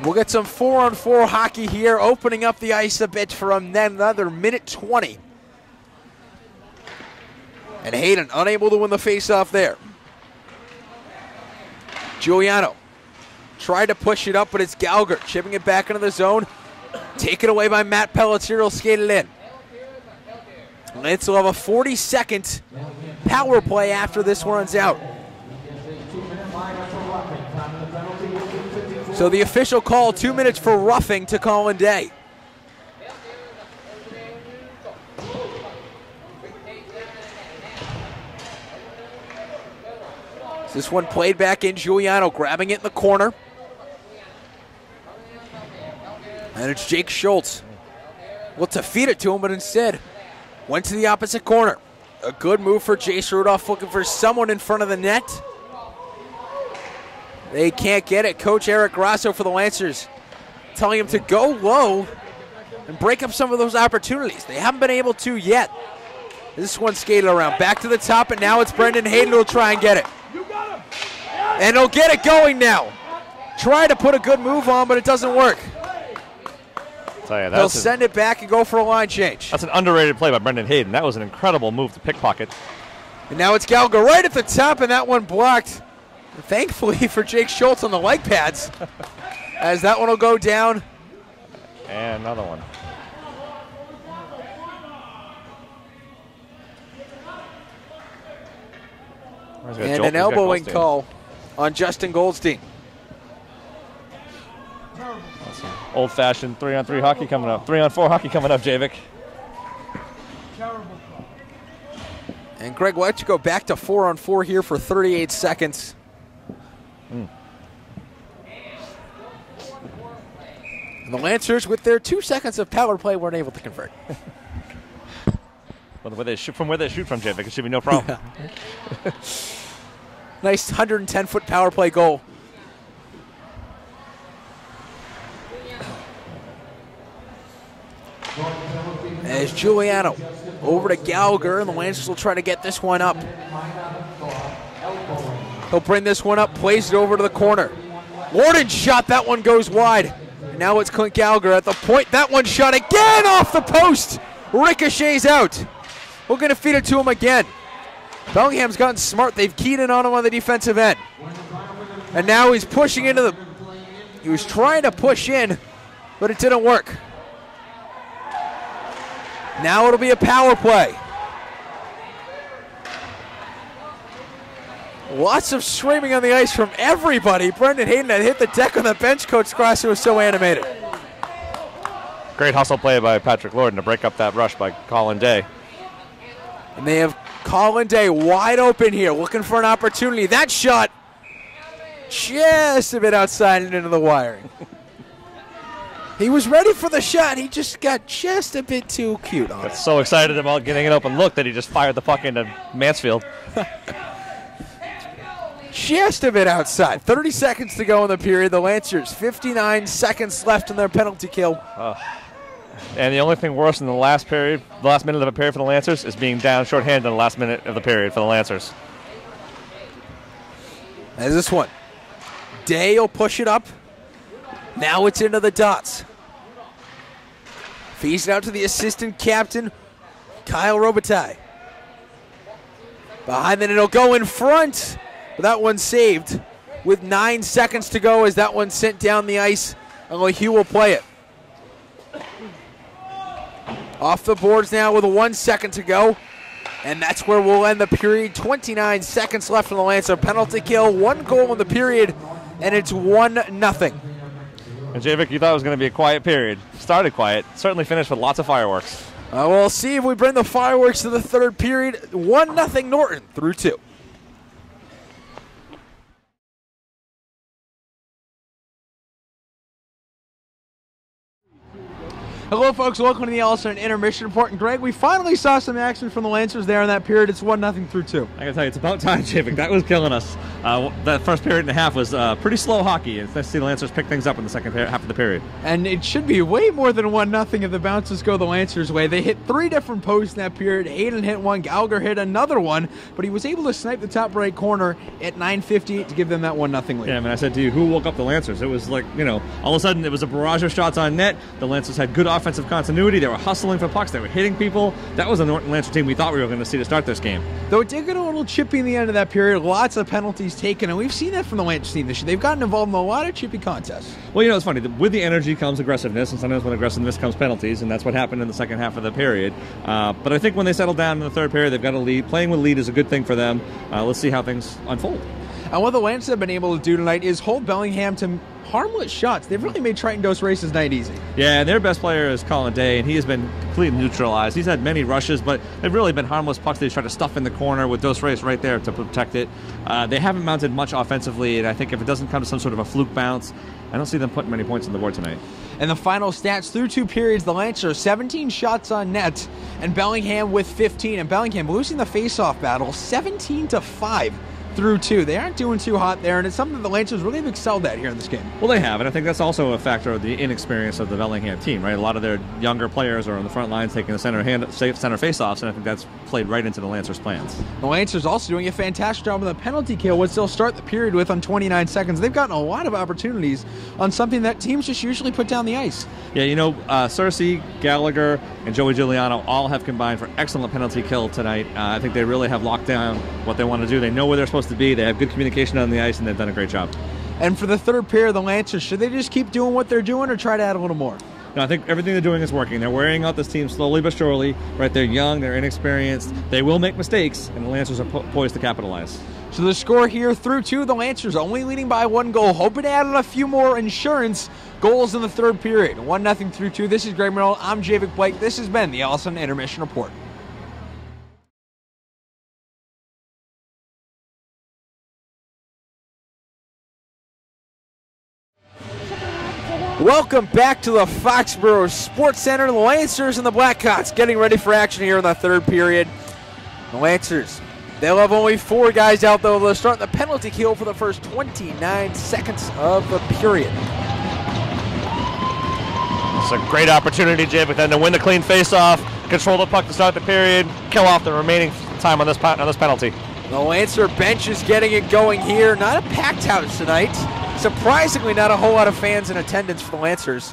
We'll get some 4-on-4 hockey here, opening up the ice a bit for another minute 20. And Hayden unable to win the faceoff there. Giuliano tried to push it up, but it's Gallagher chipping it back into the zone. Taken away by Matt Pelletier, will skate it in. Lance will have a 40-second power play after this one runs out. So the official call, 2 minutes for roughing to Colin Day. This one played back in, Giuliano grabbing it in the corner. And it's Jake Schultz. Well, to feed it to him, but instead went to the opposite corner. A good move for Jace Rudolph, looking for someone in front of the net. They can't get it. Coach Eric Grasso for the Lancers telling him to go low and break up some of those opportunities. They haven't been able to yet. This one skated around. Back to the top, and now it's Brendan Hayden who will try and get it. And he'll get it going now. Try to put a good move on, but it doesn't work. tell you, They'll send it back and go for a line change. That's an underrated play by Brendan Hayden. That was an incredible move to pickpocket. And now it's Gallagher right at the top, and that one blocked. Thankfully for Jake Schultz on the leg pads, as that one will go down. And another one. And an elbowing call on Justin Goldstein. Old-fashioned 3-on-3 hockey coming up. 3-on-4 hockey coming up, Javik. And Greg, why don't you go back to 4-on-4 here for 38 seconds. And the Lancers, with their 2 seconds of power play, weren't able to convert. Well, where they shoot from, Javik, it should be no problem. Nice 110-foot power play goal. As Giuliano over to Gallagher, and the Lancers will try to get this one up. He'll bring this one up, plays it over to the corner. Norton shot, that one goes wide. And now it's Clint Gallagher at the point. That one shot again off the post. Ricochets out. We're going to feed it to him again. Bellingham's gotten smart. They've keyed in on him on the defensive end. And now he's pushing into the... He was trying to push in, but it didn't work. Now it'll be a power play. Lots of screaming on the ice from everybody. Brendan Hayden had hit the deck on the bench. Coach Grassi was so animated. Great hustle play by Patrick Lorden to break up that rush by Colin Day. And they have Colin Day wide open here, looking for an opportunity. That shot just a bit outside and into the wiring. He was ready for the shot. He just got just a bit too cute on it. Got so excited about getting an open look that he just fired the puck into Mansfield. Just a bit outside. 30 seconds to go in the period. The Lancers, 59 seconds left in their penalty kill. And the only thing worse in the last period, the last minute of a period for the Lancers, is being down shorthanded in the last minute of the period for the Lancers. There's this one. Day will push it up. Now it's into the dots. Feeds it out to the assistant captain, Kyle Robitaille. Behind it, it'll go in front. But that one's saved with 9 seconds to go as that one's sent down the ice. And Hugh will play it. Off the boards now with 1 second to go. And that's where we'll end the period. 29 seconds left in the Lancer penalty kill. 1 goal in the period, and it's 1-0. And Javik, you thought it was going to be a quiet period. Started quiet, certainly finished with lots of fireworks. We'll see if we bring the fireworks to the third period. 1-0 Norton through 2. Hello, folks. Welcome to the All-Star Intermission Report. And Greg, we finally saw some action from the Lancers there in that period. It's 1-0 through 2. I gotta tell you, it's about time, Javik. That was killing us. That first period and a half was pretty slow hockey. It's nice to see the Lancers pick things up in the second half of the period. And it should be way more than 1-0 if the bounces go the Lancers' way. They hit 3 different posts in that period. Hayden hit one, Gallagher hit another one, but he was able to snipe the top right corner at 9:58 to give them that 1-0 lead. Yeah, I mean, I said to you, who woke up the Lancers? It was like, all of a sudden it was a barrage of shots on net. The Lancers had good offensive continuity. They were hustling for pucks. They were hitting people. That was the Norton Lancer team we thought we were going to see to start this game. Though it did get a little chippy in the end of that period. Lots of penalties taken, and we've seen that from the Lancers team this year. They've gotten involved in a lot of chippy contests. Well, it's funny. With the energy comes aggressiveness, and sometimes with aggressiveness comes penalties, and that's what happened in the second half of the period. But I think when they settle down in the third period, they've got a lead. Playing with lead is a good thing for them. Let's see how things unfold. And what the Lancers have been able to do tonight is hold Bellingham to harmless shots. They've really made Triton Dos Race's night easy. Yeah, and their best player is Colin Day, and he has been completely neutralized. He's had many rushes, but they've really been harmless pucks they try to stuff in the corner with Dos Race right there to protect it. They haven't mounted much offensively, and I think if it doesn't come to some sort of a fluke bounce, I don't see them putting many points on the board tonight. And the final stats through 2 periods, the Lancers 17 shots on net, and Bellingham with 15. And Bellingham losing the faceoff battle 17-5. Through 2. They aren't doing too hot there, and it's something that the Lancers really have excelled at here in this game. Well, they have, and I think that's also a factor of the inexperience of the Bellingham team, right? A lot of their younger players are on the front lines taking the center faceoffs, and I think that's played right into the Lancers' plans. The Lancers also doing a fantastic job with the penalty kill, which they'll start the period with on 29 seconds. They've gotten a lot of opportunities on something that teams just usually put down the ice. Yeah, Cersei, Gallagher, and Joey Giuliano all have combined for excellent penalty kill tonight. I think they really have locked down what they want to do. They know where they're supposed to be. They have good communication on the ice, and they've done a great job. And for the third period, the Lancers, should they just keep doing what they're doing or try to add a little more? No, I think everything they're doing is working. They're wearing out this team slowly but surely. Right, they're young, they're inexperienced. They will make mistakes, and the Lancers are poised to capitalize. So the score here through 2, the Lancers only leading by 1 goal, hoping to add on a few more insurance goals in the third period. 1-0 through 2. This is Greg Merrill. I'm Javik Blake. This has been the Allison Intermission Report. Welcome back to the Foxborough Sports Center. The Lancers and the Blackhawks getting ready for action here in the third period. The Lancers, they'll have only 4 guys out, though. They'll start the penalty kill for the first 29 seconds of the period. It's a great opportunity, Jay, but then to win the clean face-off, control the puck to start the period, kill off the remaining time on this penalty. The Lancer bench is getting it going here. Not a packed house tonight. Surprisingly, not a whole lot of fans in attendance for the Lancers.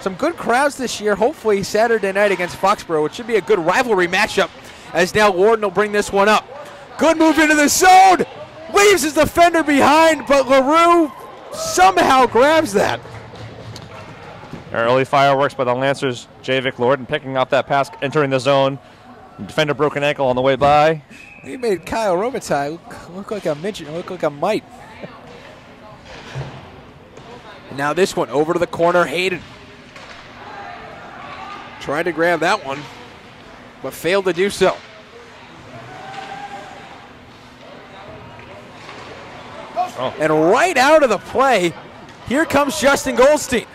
Some good crowds this year, hopefully Saturday night against Foxborough. It should be a good rivalry matchup, as now Norton will bring this one up. Good move into the zone. Leaves his defender behind, but LaRue somehow grabs that. Early fireworks by the Lancers. Javik, Norton picking up that pass, entering the zone. Defender broken ankle on the way by. He made Kyle Robitaille look like a midget, look like a mite. Now this one over to the corner. Hayden tried to grab that one, but failed to do so. Oh. And right out of the play, here comes Justin Goldstein.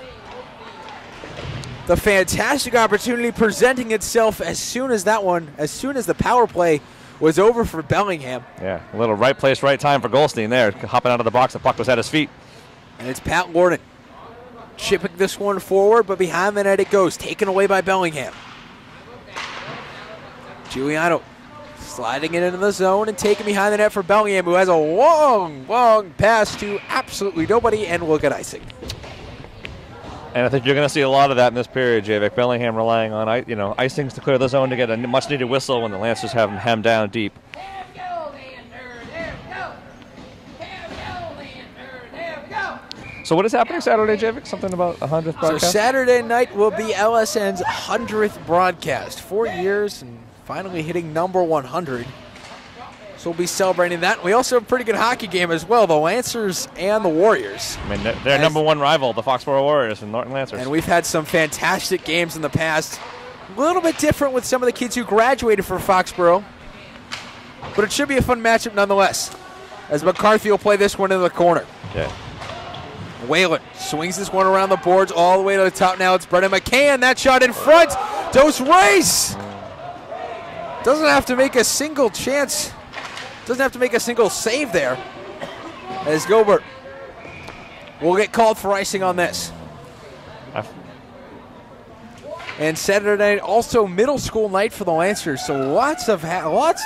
The fantastic opportunity presenting itself as soon as the power play was over for Bellingham. Yeah, a little right place, right time for Goldstein there. Hopping out of the box, the puck was at his feet. And it's Pat Norton chipping this one forward, but behind the net it goes, taken away by Bellingham. Giuliano sliding it into the zone and taking behind the net for Bellingham, who has a long, long pass to absolutely nobody, and we'll get icing. And I think you're going to see a lot of that in this period, Javik. Bellingham relying on icings to clear the zone to get a much-needed whistle when the Lancers have him hemmed down deep. So what is happening Saturday, Javik? Something about 100th broadcast? So Saturday night will be LSN's 100th broadcast. 4 years and finally hitting number 100. So we'll be celebrating that. We also have a pretty good hockey game as well, the Lancers and the Warriors. I mean, their number 1 rival, the Foxborough Warriors and Norton Lancers. And we've had some fantastic games in the past. A little bit different with some of the kids who graduated from Foxborough. But it should be a fun matchup nonetheless, as McCarthy will play this one into the corner. Yeah. Whalen swings this one around the boards all the way to the top. Now it's Brendan McCann. That shot in front. Dos Reis doesn't have to make a single chance. Doesn't have to make a single save there. As Gilbert will get called for icing on this. And Saturday night, also middle school night for the Lancers. So lots of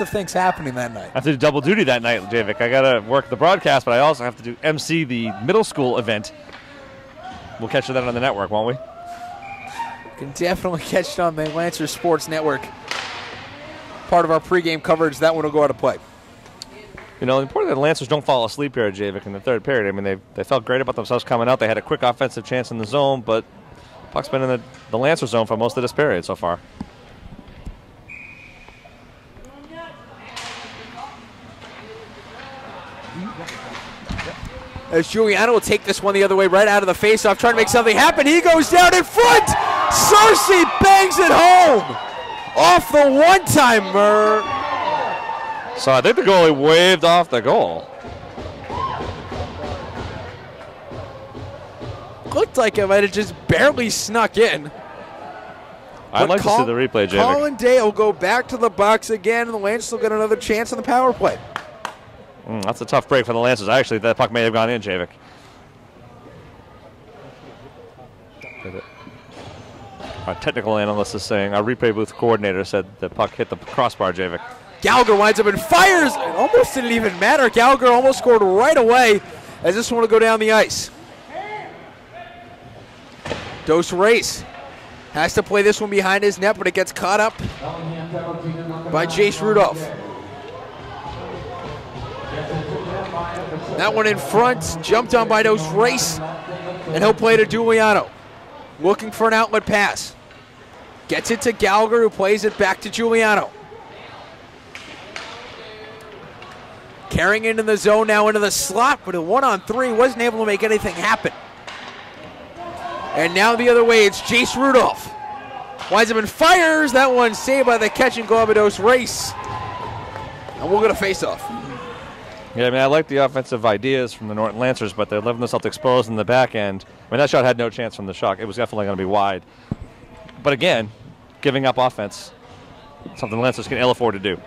things happening that night. I have to do double duty that night, Javik. I got to work the broadcast, but I also have to do MC the middle school event. We'll catch that on the network, won't we? You can definitely catch it on the Lancers Sports Network. Part of our pregame coverage. That one will go out of play. You know, important that the Lancers don't fall asleep here, Javik, in the third period. I mean, they felt great about themselves coming out. They had a quick offensive chance in the zone, but puck's been in the Lancer zone for most of this period so far. As Giuliano will take this one the other way, right out of the faceoff, trying to make something happen. He goes down in front. Cersei bangs it home off the one-timer. So I think the goalie waved off the goal. Looked like it might have just barely snuck in. I'd like to see the replay, Javik. Colin Day will go back to the box again, and the Lancers will get another chance on the power play. That's a tough break for the Lancers. Actually, that puck may have gone in, Javik. Our technical analyst is saying, our replay booth coordinator said the puck hit the crossbar, Javik. Gallagher winds up and fires. It almost didn't even matter. Gallagher almost scored right away as this one will go down the ice. Dos Reis has to play this one behind his net, but it gets caught up by Jace Rudolph. That one in front, jumped on by Dos Reis, and he'll play to Giuliano. Looking for an outlet pass. Gets it to Gallagher, who plays it back to Giuliano. Carrying it in the zone now into the slot, but a 1-on-3 wasn't able to make anything happen. And now the other way, it's Jace Rudolph. Winds up and fires. That one saved by the catch and glove of Dos Reis. And we'll get a face-off. Yeah, I mean, I like the offensive ideas from the Norton Lancers, but they're leaving themselves exposed in the back end. I mean, that shot had no chance from the shot. It was definitely going to be wide. But again, giving up offense, something the Lancers can ill afford to do.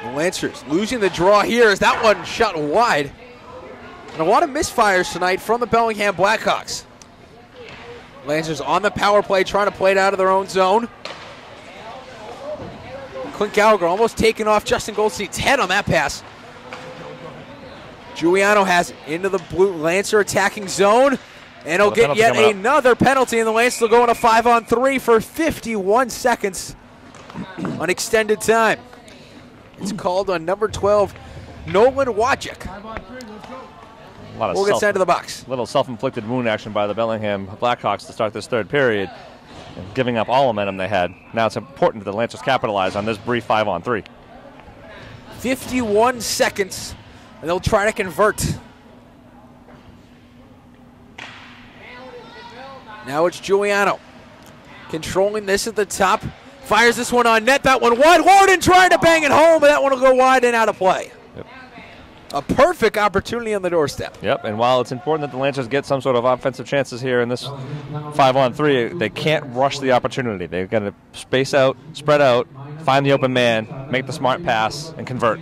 The Lancers losing the draw here as that one shot wide. And a lot of misfires tonight from the Bellingham Blackhawks. Lancers on the power play, trying to play it out of their own zone. Clint Gallagher almost taking off Justin Goldstein's head on that pass. Giuliano has it into the blue Lancer attacking zone. And he'll get yet another penalty, and the Lancers will go on a 5-on-3 for 51 seconds on extended time. It's called on number 12, Nolan Wojcik. We'll get sent to the box. Little self-inflicted wound action by the Bellingham Blackhawks to start this third period, and giving up all momentum they had. Now it's important that the Lancers capitalize on this brief 5-on-3. 51 seconds, and they'll try to convert. Now it's Giuliano controlling this at the top. Fires this one on net. That one wide. Norton trying to bang it home, but that one will go wide and out of play. Yep. A perfect opportunity on the doorstep. Yep, and while it's important that the Lancers get some sort of offensive chances here in this 5-on-3, they can't rush the opportunity. They've got to space out, spread out, find the open man, make the smart pass, and convert.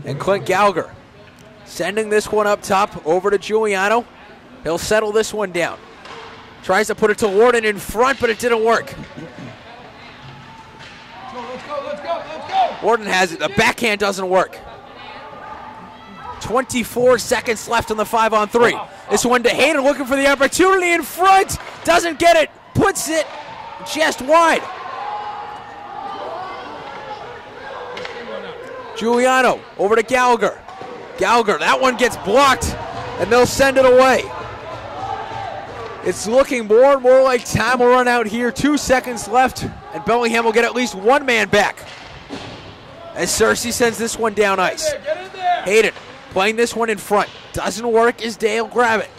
And Clint Gallagher sending this one up top over to Giuliano. He'll settle this one down. Tries to put it to Norton in front, but it didn't work. Let's go. Norton has it. The backhand doesn't work. 24 seconds left on the 5-on-3. This one to Hayden, looking for the opportunity in front. Doesn't get it. Puts it just wide. Giuliano over to Gallagher. Gallagher, that one gets blocked, and they'll send it away. It's looking more and more like time will run out here. 2 seconds left, and Bellingham will get at least one man back. As Cersei sends this one down ice. Get in there. Hayden playing this one in front. Doesn't work as Dale grab it.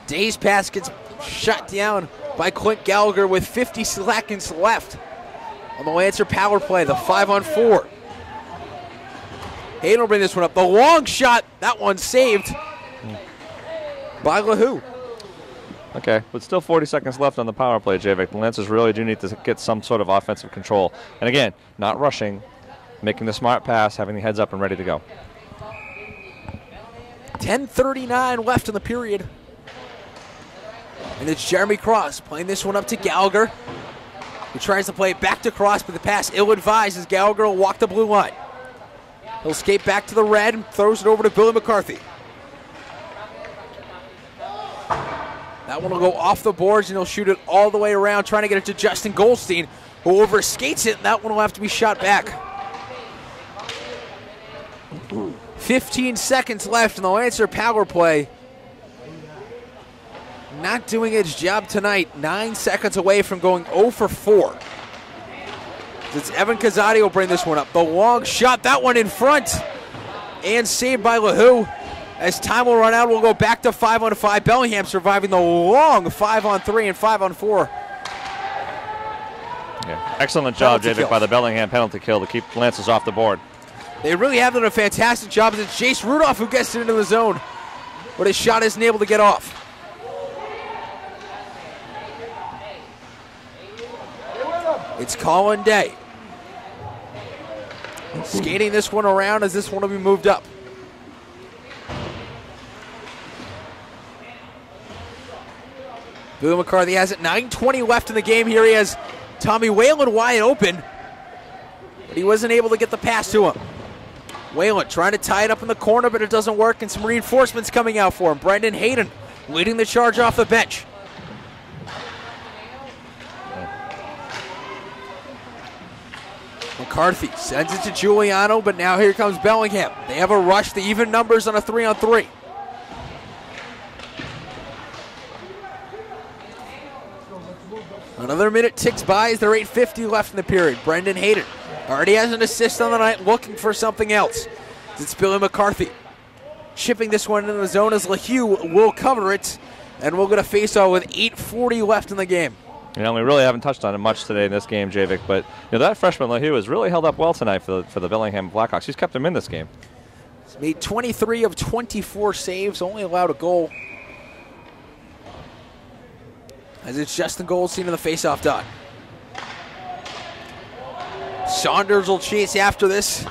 Day's pass gets shut down by Clint Gallagher with 50 seconds left on the Lancer power play, the 5-on-4. Hayden will bring this one up. The long shot, that one saved by LaHoo. Okay, but still 40 seconds left on the power play, Javik. The Lancers really do need to get some sort of offensive control. And again, not rushing, making the smart pass, having the heads up and ready to go. 10:39 left in the period. And it's Jeremy Cross playing this one up to Gallagher, who tries to play it back to Cross, but the pass ill-advised as Gallagher will walk the blue line. He'll skate back to the red and throws it over to Billy McCarthy. That one will go off the boards, and he'll shoot it all the way around, trying to get it to Justin Goldstein, who overskates it, and that one will have to be shot back. 15 seconds left in the Lancer power play. Not doing its job tonight. 9 seconds away from going 0 for 4. It's Evan Kazadi will bring this one up. The long shot, that one in front, and saved by LaHoo. As time will run out, we'll go back to 5-on-5. Bellingham surviving the long 5-on-3 and 5-on-4. Yeah. Excellent job, Javik, by the Bellingham penalty kill to keep the Lancers off the board. They really have done a fantastic job. It's Jace Rudolph who gets it into the zone, but his shot isn't able to get off. It's Colin Day. Skating this one around as this one will be moved up. Billy McCarthy has it. 9:20 left in the game. Here he has Tommy Whalen wide open, but he wasn't able to get the pass to him. Whalen trying to tie it up in the corner, but it doesn't work, and some reinforcements coming out for him. Brendan Hayden leading the charge off the bench. McCarthy sends it to Giuliano, but now here comes Bellingham. They have a rush to even numbers on a 3-on-3. Another minute ticks by as there are 8:50 left in the period. Brendan Hayden already has an assist on the night, looking for something else. It's Billy McCarthy chipping this one into the zone as LaHue will cover it, and we'll get a face-off with 8:40 left in the game. You know, we really haven't touched on it much today in this game, Javik, but that freshman LaHue has really held up well tonight for the Bellingham Blackhawks. He's kept them in this game. He's made 23 of 24 saves, only allowed a goal. As it's Justin Goldstein in the faceoff dot. Saunders will chase after this,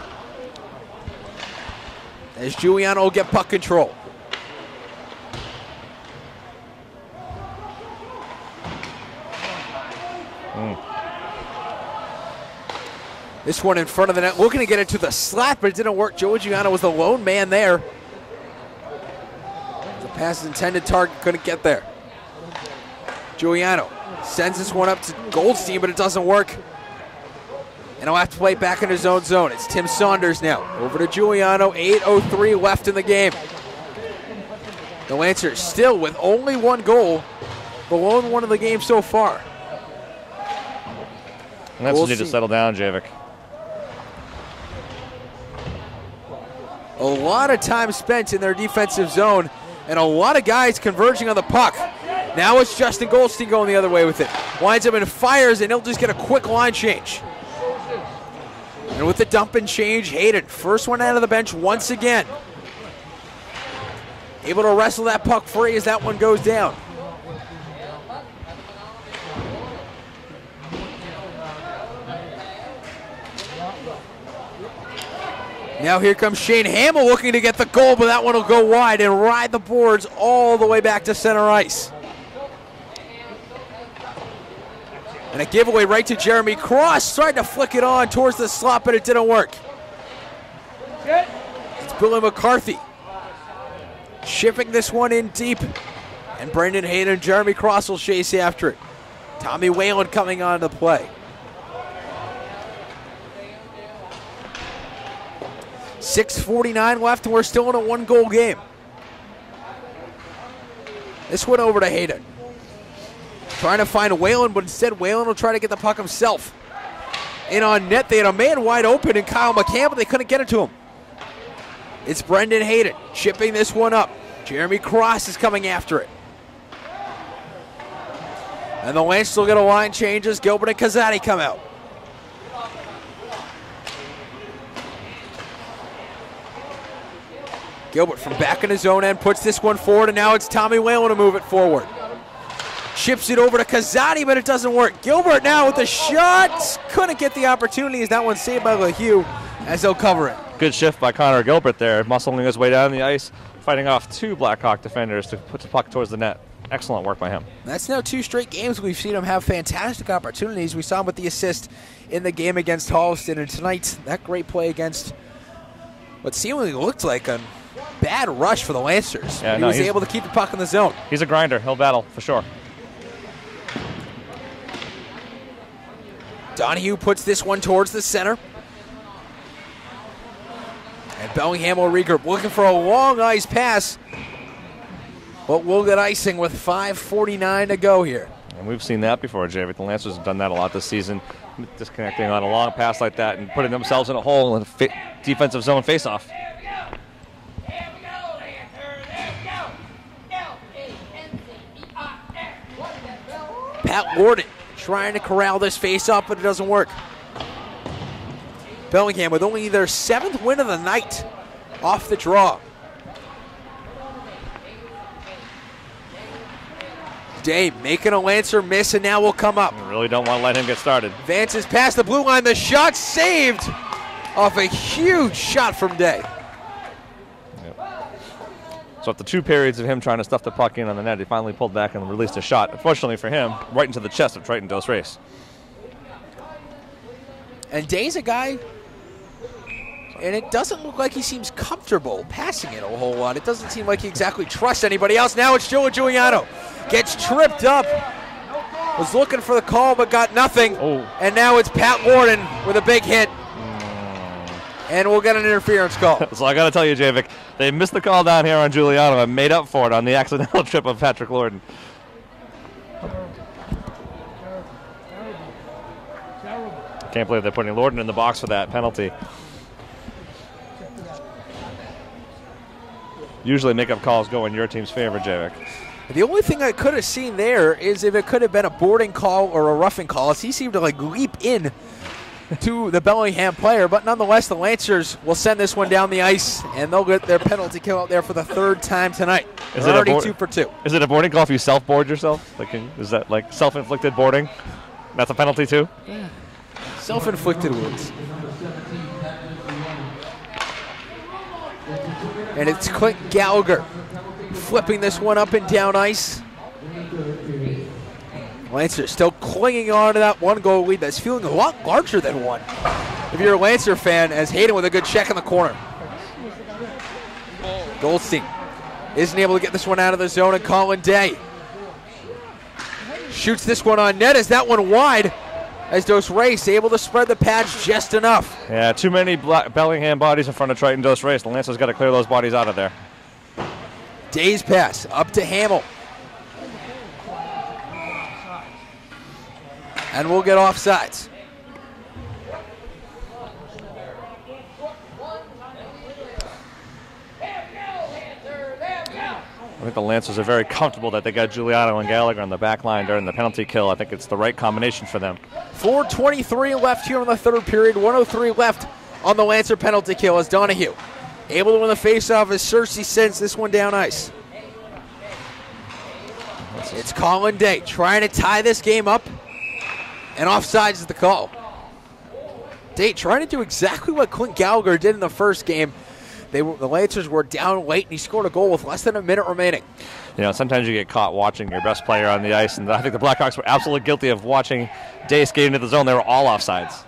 as Giuliano will get puck control. This one in front of the net, looking to get it to the slot, but it didn't work. Joe Giuliano was the lone man there. The pass is intended target, couldn't get there. Giuliano sends this one up to Goldstein, but it doesn't work. And he'll have to play back in his own zone. It's Tim Saunders now. Over to Giuliano, 8:03 left in the game. The Lancers still with only one goal, the lone one of the game so far. And that's need to settle down, Javik. A lot of time spent in their defensive zone, and a lot of guys converging on the puck. Now it's Justin Goldstein going the other way with it. Winds up and fires, and he'll just get a quick line change. And with the dump and change, Hayden, first one out of the bench once again. Able to wrestle that puck free as that one goes down. Now here comes Shane Hamill looking to get the goal, but that one will go wide and ride the boards all the way back to center ice. And a giveaway right to Jeremy Cross. Tried to flick it on towards the slot, but it didn't work. It's Billy McCarthy shipping this one in deep. And Brendan Hayden and Jeremy Cross will chase after it. Tommy Whalen coming on to play. 6:49 left, and we're still in a one-goal game. This one over to Hayden. Trying to find Whalen, but instead Whalen will try to get the puck himself. In on net, they had a man wide open in Kyle McCann, but they couldn't get it to him. It's Brendan Hayden chipping this one up. Jeremy Cross is coming after it. And the Lancers will get a line change as Gilbert and Kazati come out. Gilbert from back in his own end puts this one forward, and now it's Tommy Whalen to move it forward. Chips it over to Kazati, but it doesn't work. Gilbert now with the shot. Couldn't get the opportunity as that one's saved by LaHue as they'll cover it. Good shift by Connor Gilbert there, muscling his way down the ice, fighting off two Blackhawk defenders to put the puck towards the net. Excellent work by him. That's now 2 straight games we've seen him have fantastic opportunities. We saw him with the assist in the game against Holliston, and tonight that great play against what seemingly looked like a bad rush for the Lancers. Yeah, he was able to keep the puck in the zone. He's a grinder. He'll battle for sure. Donahue puts this one towards the center. And Bellingham will regroup, looking for a long ice pass. But we'll get icing with 5:49 to go here. And we've seen that before, Javik. The Lancers have done that a lot this season, disconnecting on a long pass like that and putting themselves in a hole in a defensive zone faceoff. Pat Norton trying to corral this face-off, but it doesn't work. Bellingham with only their 7th win of the night off the draw. Day making a Lancer miss, and now will come up. You really don't want to let him get started. Advances past the blue line. The shot saved. off a huge shot from Day. So after 2 periods of him trying to stuff the puck in on the net, he finally pulled back and released a shot. Unfortunately for him, right into the chest of Triton Dos Reis. And Day's a guy, and it doesn't look like he seems comfortable passing it a whole lot. It doesn't seem like he exactly trusts anybody else. Now it's Joe Giuliano. Gets tripped up. Was looking for the call, but got nothing. Oh. And now it's Pat Norton with a big hit. And we'll get an interference call. So I got to tell you, Javik, they missed the call down here on Giuliano and made up for it on the accidental trip of Patrick Lorden. Can't believe they're putting Lorden in the box for that penalty. Usually make-up calls go in your team's favor, Javik. The only thing I could have seen there is if it could have been a boarding call or a roughing call, as he seemed to leap in to the Bellingham player, but nonetheless, the Lancers will send this one down the ice, and they'll get their penalty kill out there for the 3rd time tonight. They're already 2 for 2. Is it a boarding call if you self-board yourself? Like, is that like self-inflicted boarding? That's a penalty too? Yeah. Self-inflicted wounds. And it's Clint Gallagher flipping this one up and down ice. Lancers still clinging on to that 1-goal lead that's feeling a lot larger than one. If you're a Lancer fan, as Hayden with a good check in the corner. Goldstein isn't able to get this one out of the zone, and Colin Day shoots this one on net. Is that one wide? As Dos Reis able to spread the pads just enough. Yeah, too many Bellingham bodies in front of Triton Dos Reis. The Lancers got to clear those bodies out of there. Day's pass up to Hamill. And we'll get offsides. I think the Lancers are very comfortable that they got Giuliano and Gallagher on the back line during the penalty kill. I think it's the right combination for them. 4:23 left here in the 3rd period. 1:03 left on the Lancer penalty kill as Donahue able to win the faceoff as Cersei sends this one down ice. It's Colin Day trying to tie this game up, and offsides is the call. Day trying to do exactly what Clint Gallagher did in the first game. The Lancers were down late, and he scored a goal with less than a minute remaining. You know, sometimes you get caught watching your best player on the ice, and I think the Blackhawks were absolutely guilty of watching Day skate into the zone. They were all offsides.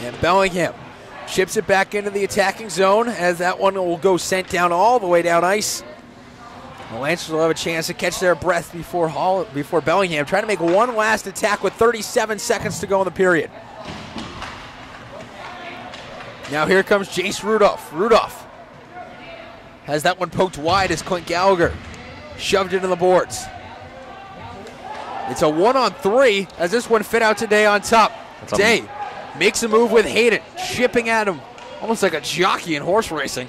And Bellingham chips it back into the attacking zone as that one will go sent down all the way down ice. The Lancers will have a chance to catch their breath before Bellingham, trying to make one last attack with 37 seconds to go in the period. Now here comes Jace Rudolph. Rudolph has that one poked wide as Clint Gallagher shoved into the boards. It's a 1-on-3 as this one fit out today on top. Day makes a move with Hayden, chipping at him almost like a jockey in horse racing.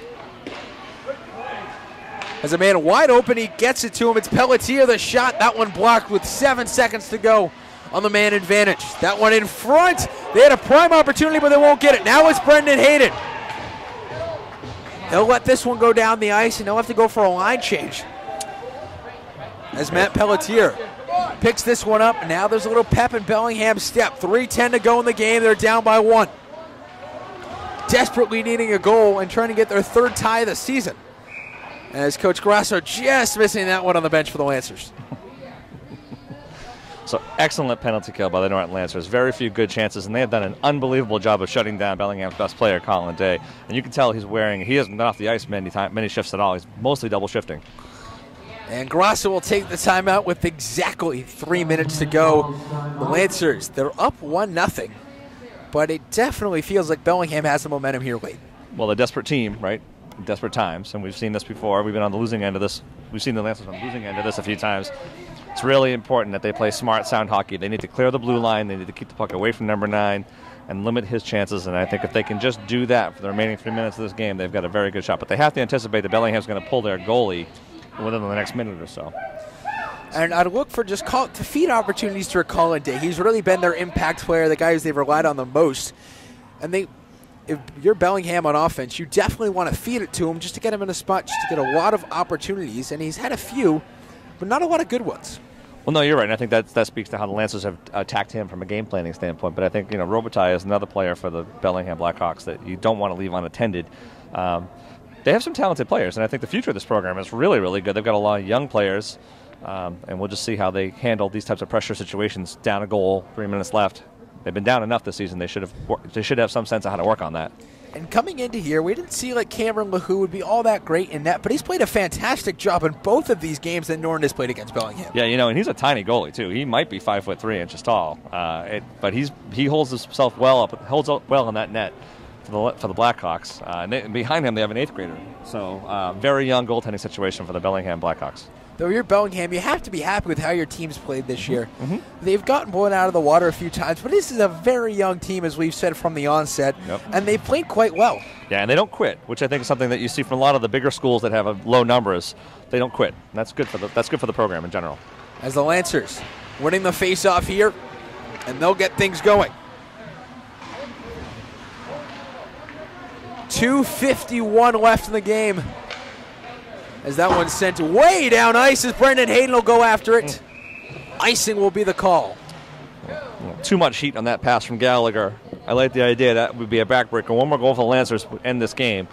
As a man wide open, he gets it to him. It's Pelletier, the shot. That one blocked with 7 seconds to go on the man advantage. That one in front. They had a prime opportunity, but they won't get it. Now it's Brendan Hayden. They'll let this one go down the ice, and they'll have to go for a line change. As Matt Pelletier picks this one up, and now there's a little pep in Bellingham's step. 3:10 to go in the game. They're down by 1. Desperately needing a goal and trying to get their 3rd tie of the season. As Coach Grasso just missing that one on the bench for the Lancers. So excellent penalty kill by the Norton Lancers. Very few good chances, and they have done an unbelievable job of shutting down Bellingham's best player, Colin Day. And you can tell he hasn't been off the ice many shifts at all. He's mostly double shifting. And Grasso will take the timeout with exactly 3 minutes to go. The Lancers, they're up 1-0, but it definitely feels like Bellingham has the momentum here late. Well, a desperate team, right? Desperate times, and we've seen this before. We've been on the losing end of this. We've seen the Lancers on the losing end of this a few times. It's really important that they play smart, sound hockey. They need to clear the blue line. They need to keep the puck away from number 9 and limit his chances, and I think if they can just do that for the remaining 3 minutes of this game, they've got a very good shot. But they have to anticipate that Bellingham's going to pull their goalie within the next minute or so. And I'd look for just to feed opportunities to Colin Day. He's really been their impact player, the guys they've relied on the most. And if you're Bellingham on offense, you definitely want to feed it to him just to get him in a spot, just to get a lot of opportunities. And he's had a few, but but not a lot of good ones. Well, no, you're right. And I think that speaks to how the Lancers have attacked him from a game planning standpoint. But I think, Robitaille is another player for the Bellingham Blackhawks that you don't want to leave unattended. They have some talented players, and I think the future of this program is really, really good. They've got a lot of young players, and we'll just see how they handle these types of pressure situations. Down a goal, 3 minutes left. They've been down enough this season. They should have some sense of how to work on that. And coming into here, we didn't see like Cameron LaHoo would be all that great in net, but he's played a fantastic job in both of these games that Norton has played against Bellingham. Yeah, and he's a tiny goalie too. He might be 5'3" tall, but he holds himself holds up well in that net for the Blackhawks. And behind him, they have an 8th grader. So very young goaltending situation for the Bellingham Blackhawks. Though you're Bellingham, you have to be happy with how your team's played this year. Mm-hmm. They've gotten blown out of the water a few times, but this is a very young team, as we've said from the onset, and they've played quite well. Yeah, and they don't quit, which I think is something that you see from a lot of the bigger schools that have low numbers. They don't quit. And that's good for the program in general. As the Lancers winning the face-off here, and they'll get things going. 2:51 left in the game. As that one's sent way down ice, as Brendan Hayden will go after it. Icing will be the call. Too much heat on that pass from Gallagher. I like the idea that would be a backbreaker. One more goal for the Lancers would end this game.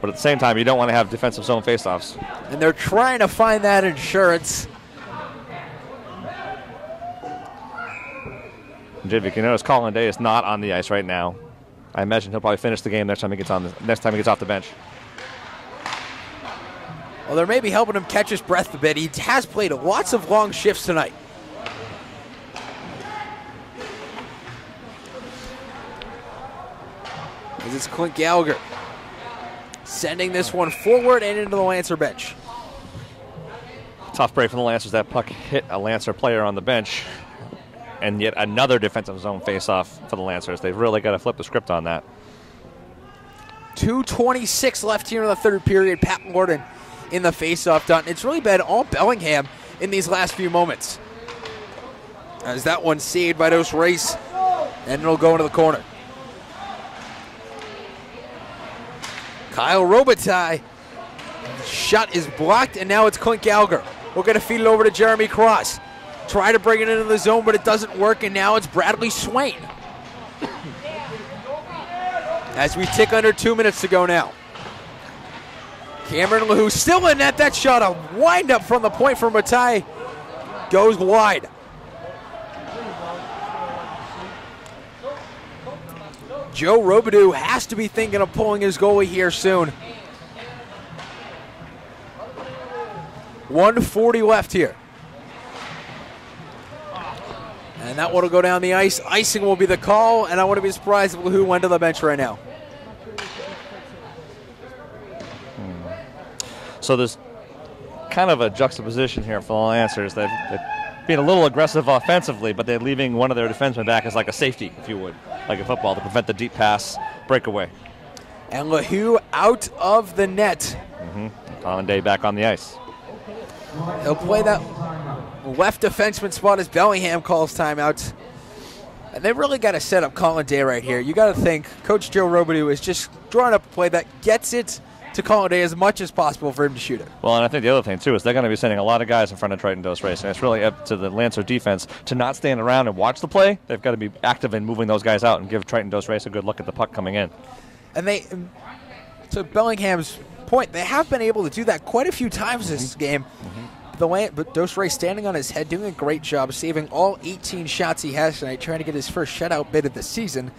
But at the same time, you don't want to have defensive zone faceoffs. And they're trying to find that insurance. Jivik, you notice Colin Day is not on the ice right now. I imagine he'll probably finish the game next time he gets off the bench. Well, they're maybe helping him catch his breath a bit. He has played lots of long shifts tonight. As it's Clint Gallagher sending this one forward and into the Lancer bench. Tough break from the Lancers. That puck hit a Lancer player on the bench. And yet another defensive zone face-off for the Lancers. They've really got to flip the script on that. 2:26 left here in the third period. Pat Norton in the face-off done. It's really been all Bellingham in these last few moments. As that one saved by Dos Reis, and it'll go into the corner. Kyle Robitaille. Shot is blocked, and now it's Clint Gallagher. We're going to feed it over to Jeremy Cross. Try to bring it into the zone, but it doesn't work, and now it's Bradley Swain. As we tick under 2 minutes to go now. Cameron LaHoo still in net. That shot, a wind-up from the point from Robitaille, goes wide. Joe Robidoux has to be thinking of pulling his goalie here soon. 1:40 left here. And that one will go down the ice. Icing will be the call, and I wouldn't be surprised if LaHoo went to the bench right now. So there's kind of a juxtaposition here for the Lancers. They've been a little aggressive offensively, but they're leaving one of their defensemen back as like a safety, if you would, like in football, to prevent the deep pass breakaway. And LaHoo out of the net. Colin Day back on the ice. He'll play that left defenseman spot as Bellingham calls timeout. And they really got to set up Colin Day right here. You got to think Coach Joe Robidoux is just drawing up a play that gets it to Colin Day as much as possible for him to shoot it. Well, and I think the other thing, too, is they're going to be sending a lot of guys in front of Triton Dos Reis, and it's really up to the Lancer defense to not stand around and watch the play. They've got to be active in moving those guys out and give Triton Dos Reis a good look at the puck coming in. And to Bellingham's point, they have been able to do that quite a few times this game. But Dos Reis standing on his head, doing a great job, saving all 18 shots he has tonight, trying to get his first shutout bid of the season.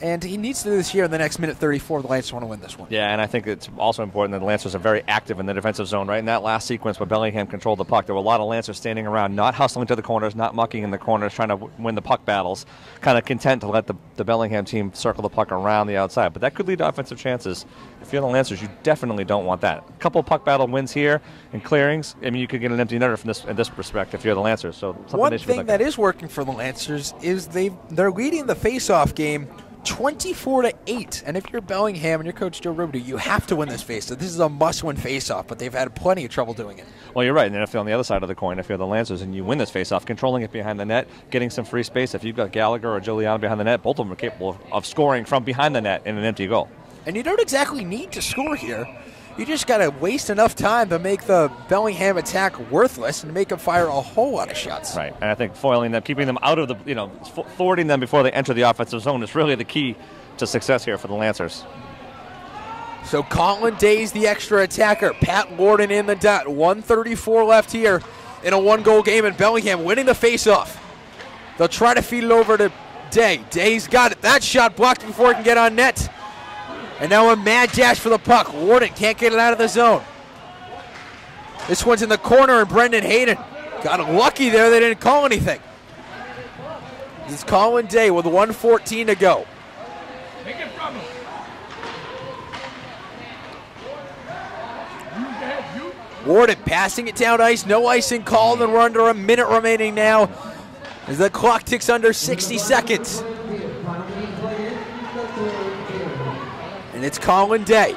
And he needs to do this here in the next minute 34. The Lancers want to win this one. Yeah, and I think it's also important that the Lancers are very active in the defensive zone. Right in that last sequence where Bellingham controlled the puck, there were a lot of Lancers standing around, not hustling to the corners, not mucking in the corners, trying to win the puck battles, kind of content to let the Bellingham team circle the puck around the outside. But that could lead to offensive chances. If you're the Lancers, you definitely don't want that. A couple of puck battle wins here and clearings. I mean, you could get an empty netter from in this respect if you're the Lancers. So one thing that is working for the Lancers is they're leading the face-off game 24-8, and if you're Bellingham and you're Coach Joe Robidoux, you have to win this face-off. This is a must-win face-off, but they've had plenty of trouble doing it. Well, you're right, and then if you're on the other side of the coin, if you're the Lancers and you win this face-off, controlling it behind the net, getting some free space, if you've got Gallagher or Giuliano behind the net, both of them are capable of scoring from behind the net in an empty goal. And you don't exactly need to score here. You just got to waste enough time to make the Bellingham attack worthless and make them fire a whole lot of shots. Right, and I think foiling them, keeping them out of the, thwarting them before they enter the offensive zone is really the key to success here for the Lancers. So Colin Day's the extra attacker. Pat Norton in the dot. 1:34 left here in a one-goal game, and Bellingham winning the face-off. They'll try to feed it over to Day. Day's got it. That shot blocked before it can get on net. And now a mad dash for the puck. Norton can't get it out of the zone. This one's in the corner, and Brendan Hayden got lucky there. They didn't call anything. It's Colin Day with 1:14 to go. Take it from him. Norton passing it down ice. No icing called, and we're under a minute remaining now as the clock ticks under 60 seconds. And it's Colin Day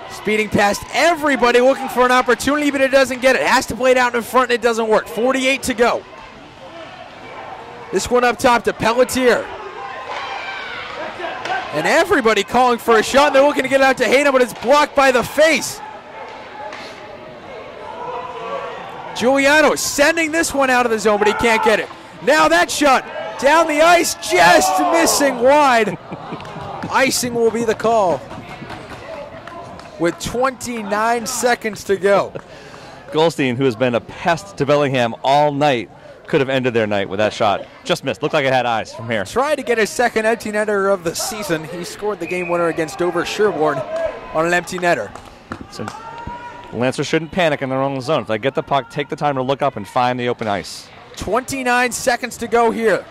speeding past everybody looking for an opportunity, but it doesn't get it. Has to play it out in front, and it doesn't work. 48 to go. This one up top to Pelletier. And everybody calling for a shot. They're looking to get it out to Hayden, but it's blocked by the face. Giuliano sending this one out of the zone, but he can't get it. Now that shot down the ice, just missing wide. Icing will be the call with 29 seconds to go. Goldstein, who has been a pest to Bellingham all night, could have ended their night with that shot. Just missed. Looked like it had eyes from here. Tried to get his second empty netter of the season. He scored the game winner against Dover Sherborne on an empty netter. So the Lancers shouldn't panic in their own zone. If they get the puck, take the time to look up and find the open ice. 29 seconds to go here.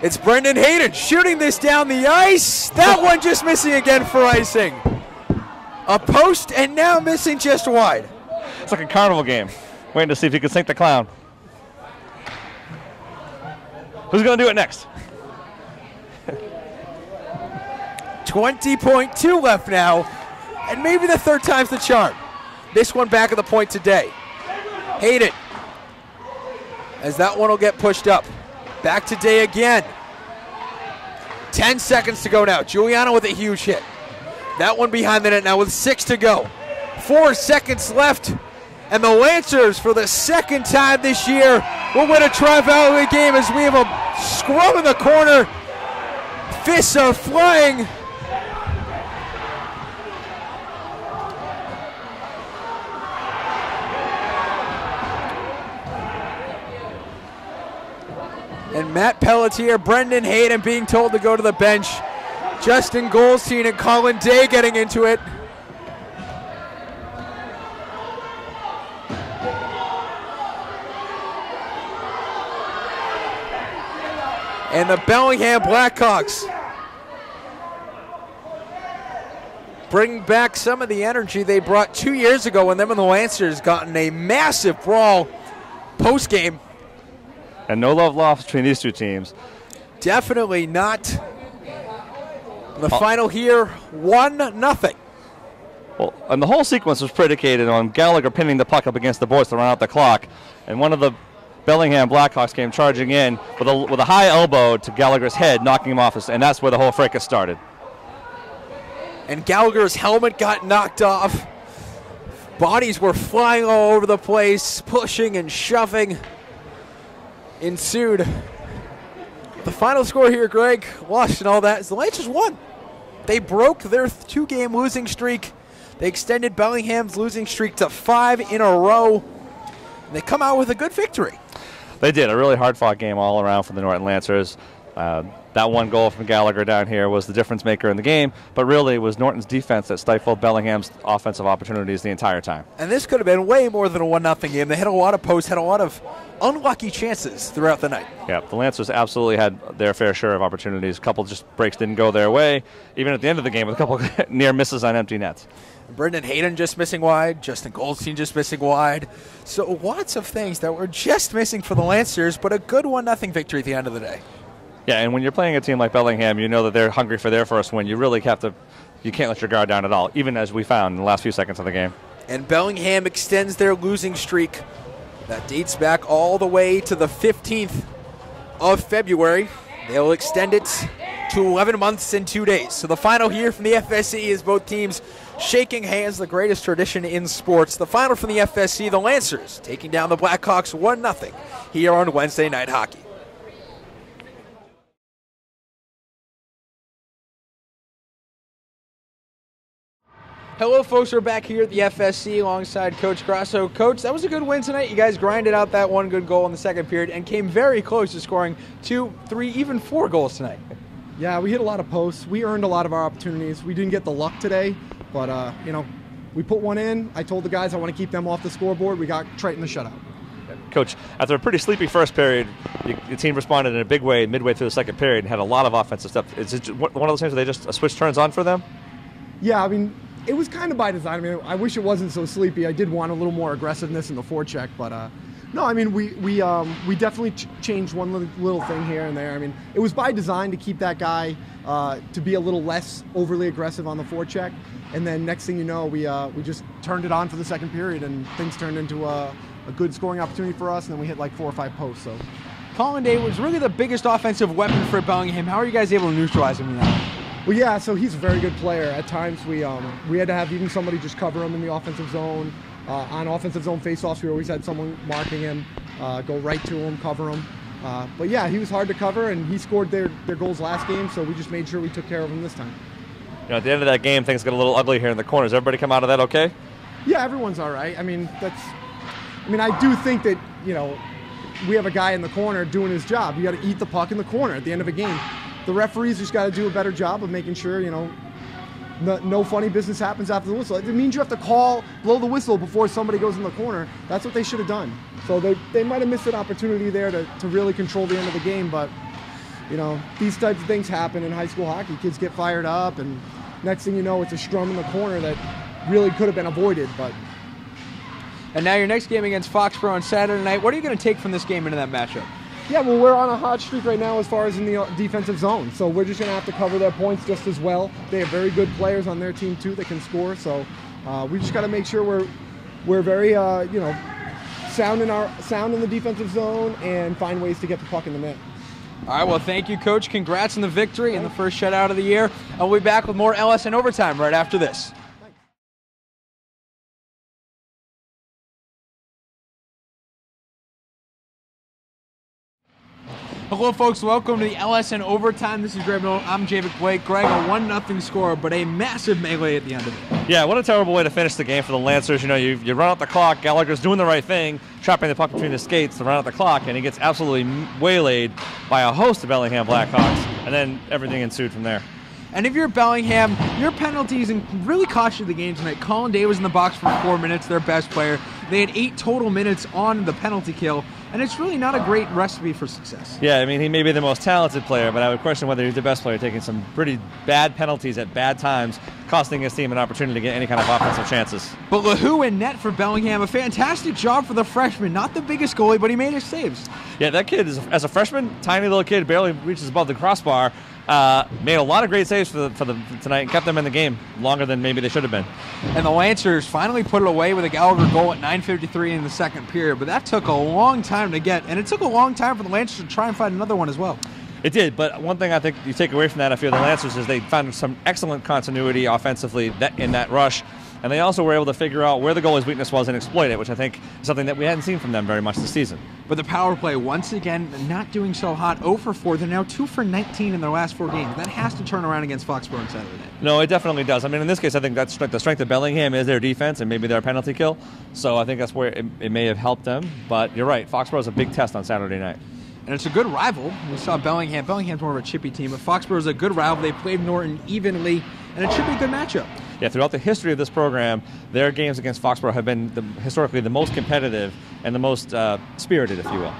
It's Brendan Hayden shooting this down the ice. That one just missing again for icing. A post and now missing just wide. It's like a carnival game. Waiting to see if he can sink the clown. Who's going to do it next? 20.2 left now. And maybe the third time's the charm. This one back of the point today. Hayden. As that one will get pushed up. Back to Day again. 10 seconds to go now. Giuliano with a huge hit. That one behind the net now with 6 to go. 4 seconds left. And the Lancers, for the second time this year, will win a Tri-Valley game as we have a scrum in the corner. Fists are flying. And Matt Pelletier, Brendan Hayden being told to go to the bench. Justin Goldstein and Colin Day getting into it. And the Bellingham Blackhawks bring back some of the energy they brought 2 years ago when them and the Lancers got in a massive brawl post-game. And no love lost between these two teams. Definitely not. The final here, 1-0. Well, and the whole sequence was predicated on Gallagher pinning the puck up against the boards to run out the clock. And one of the Bellingham Blackhawks came charging in with a high elbow to Gallagher's head, knocking him off, and that's where the whole fracas started. And Gallagher's helmet got knocked off. Bodies were flying all over the place, pushing and shoving ensued. The final score here, Greg, lost and all that, is the Lancers won. They broke their 2-game losing streak. They extended Bellingham's losing streak to 5 in a row. And they come out with a good victory. They did. A really hard-fought game all around for the Norton Lancers. That one goal from Gallagher down here was the difference maker in the game, but really it was Norton's defense that stifled Bellingham's offensive opportunities the entire time. And this could have been way more than a 1-0 game. They had a lot of posts, had a lot of unlucky chances throughout the night. Yeah, the Lancers absolutely had their fair share of opportunities. A couple just breaks didn't go their way, even at the end of the game with a couple near misses on empty nets. Brendan Hayden just missing wide, Justin Goldstein just missing wide. So lots of things that were just missing for the Lancers, but a good 1-0 victory at the end of the day. Yeah, and when you're playing a team like Bellingham, you know that they're hungry for their first win. You really have to, you can't let your guard down at all, even as we found in the last few seconds of the game. And Bellingham extends their losing streak. That dates back all the way to the 15th of February. They'll extend it to 11 months and 2 days. So the final here from the FSC is both teams shaking hands, the greatest tradition in sports. The final from the FSC, the Lancers taking down the Blackhawks 1-0 here on Wednesday Night Hockey. Hello, folks. We're back here at the FSC alongside Coach Grasso. Coach, that was a good win tonight. You guys grinded out that one good goal in the second period and came very close to scoring 2, 3, even 4 goals tonight. Yeah, we hit a lot of posts. We earned a lot of our opportunities. We didn't get the luck today, but, we put one in. I told the guys I want to keep them off the scoreboard. We got Triton the shutout. Coach, after a pretty sleepy first period, the team responded in a big way midway through the second period and had a lot of offensive stuff. Is it one of those things where a switch turns on for them? Yeah, it was kind of by design. I wish it wasn't so sleepy. I did want a little more aggressiveness in the forecheck, but no, we definitely changed one little thing here and there. It was by design to keep that guy to be a little less overly aggressive on the forecheck, and then next thing you know, we just turned it on for the second period, and things turned into a good scoring opportunity for us, and then we hit like 4 or 5 posts. So, Colin Day was really the biggest offensive weapon for Bellingham. How are you guys able to neutralize him in that? Well, yeah, so he's a very good player. At times we had to have even somebody just cover him in the offensive zone. On offensive zone faceoffs, we always had someone marking him, go right to him, cover him. But yeah, he was hard to cover, and he scored their goals last game, so we just made sure we took care of him this time. At the end of that game, things got a little ugly here in the corners. Everybody come out of that okay? Yeah, everyone's all right. I do think that, we have a guy in the corner doing his job. You got to eat the puck in the corner at the end of a game. The referees just got to do a better job of making sure, no funny business happens after the whistle. It means you have to blow the whistle before somebody goes in the corner. That's what they should have done. So they might have missed an opportunity there to really control the end of the game, but, these types of things happen in high school hockey. Kids get fired up, and next thing you know, it's a scrum in the corner that really could have been avoided. And now your next game against Foxborough on Saturday night. What are you going to take from this game into that matchup? Yeah, well, we're on a hot streak right now as far as in the defensive zone, so we're just going to have to cover their points just as well. They have very good players on their team, too, that can score, so we just got to make sure we're very, sound in the defensive zone and find ways to get the puck in the net. All right, well, thank you, Coach. Congrats on the victory and the first shutout of the year. And we'll be back with more LS in overtime right after this. Hello, folks. Welcome to the LSN Overtime. This is Greg Miller. I'm Javid Blake. Greg, a 1-0 score, but a massive melee at the end of it. Yeah, what a terrible way to finish the game for the Lancers. You run out the clock. Gallagher's doing the right thing, trapping the puck between the skates to run out the clock, and he gets absolutely waylaid by a host of Bellingham Blackhawks, and then everything ensued from there. And if you're Bellingham, your penalties really cost you the game tonight. Colin Day was in the box for 4 minutes, their best player. They had 8 total minutes on the penalty kill, and it's really not a great recipe for success. Yeah, he may be the most talented player, but I would question whether he's the best player, taking some pretty bad penalties at bad times, costing his team an opportunity to get any kind of offensive chances. But LaHoo in net for Bellingham, a fantastic job for the freshman. Not the biggest goalie, but he made his saves. Yeah, that kid, as a freshman, tiny little kid, barely reaches above the crossbar. Made a lot of great saves for tonight and kept them in the game longer than maybe they should have been. And the Lancers finally put it away with a Gallagher goal at 9:53 in the second period, but that took a long time to get, and it took a long time for the Lancers to try and find another one as well. It did, but one thing I think you take away from that, I feel, the Lancers, is they found some excellent continuity offensively in that rush, and they also were able to figure out where the goalie's weakness was and exploit it, which I think is something that we hadn't seen from them very much this season. But the power play, once again, not doing so hot. 0 for 4. They're now 2 for 19 in their last 4 games. That has to turn around against Foxborough on Saturday night. No, it definitely does. In this case, I think that's the strength of Bellingham is their defense and maybe their penalty kill. So I think that's where it may have helped them. But you're right, Foxborough's a big test on Saturday night. And it's a good rival. We saw Bellingham. Bellingham's more of a chippy team, but Foxborough's a good rival. They played Norton evenly, and it should be a good matchup. Yeah, throughout the history of this program, their games against Foxborough have been historically the most competitive and the most spirited, if you will.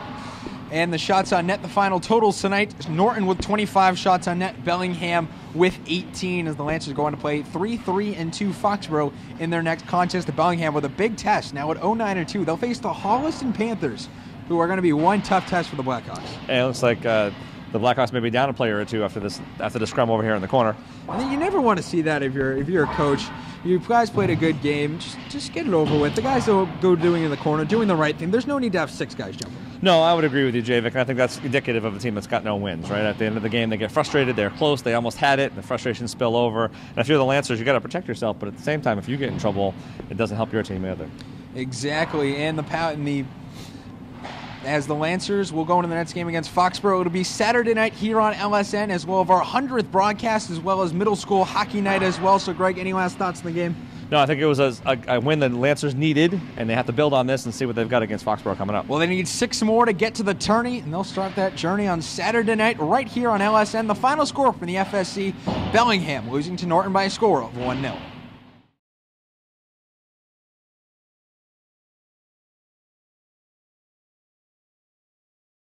And the shots on net, the final totals tonight, Norton with 25 shots on net, Bellingham with 18 as the Lancers go on to play 3-3-2 Foxborough in their next contest. The Bellingham with a big test now at 0-9-2. They'll face the Holliston Panthers, who are going to be one tough test for the Blackhawks. And it looks like the Blackhawks may be down a player or two after the scrum over here in the corner. And you never want to see that if you're a coach. You guys played a good game. Just get it over with. The guys will go doing in the corner, doing the right thing. There's no need to have 6 guys jumping. No, I would agree with you, Javik, and I think that's indicative of a team that's got no wins, right? At the end of the game, they get frustrated, they're close, they almost had it, and the frustration spill over. And if you're the Lancers, you got to protect yourself, but at the same time, if you get in trouble, it doesn't help your team either. Exactly, and as the Lancers will go into the next game against Foxborough, it'll be Saturday night here on LSN, as well as our 100th broadcast, as well as middle school hockey night as well. So, Greg, any last thoughts on the game? No, I think it was a win the Lancers needed, and they have to build on this and see what they've got against Foxborough coming up. Well, they need 6 more to get to the tourney, and they'll start that journey on Saturday night right here on LSN. The final score from the FSC, Bellingham losing to Norton by a score of 1-0.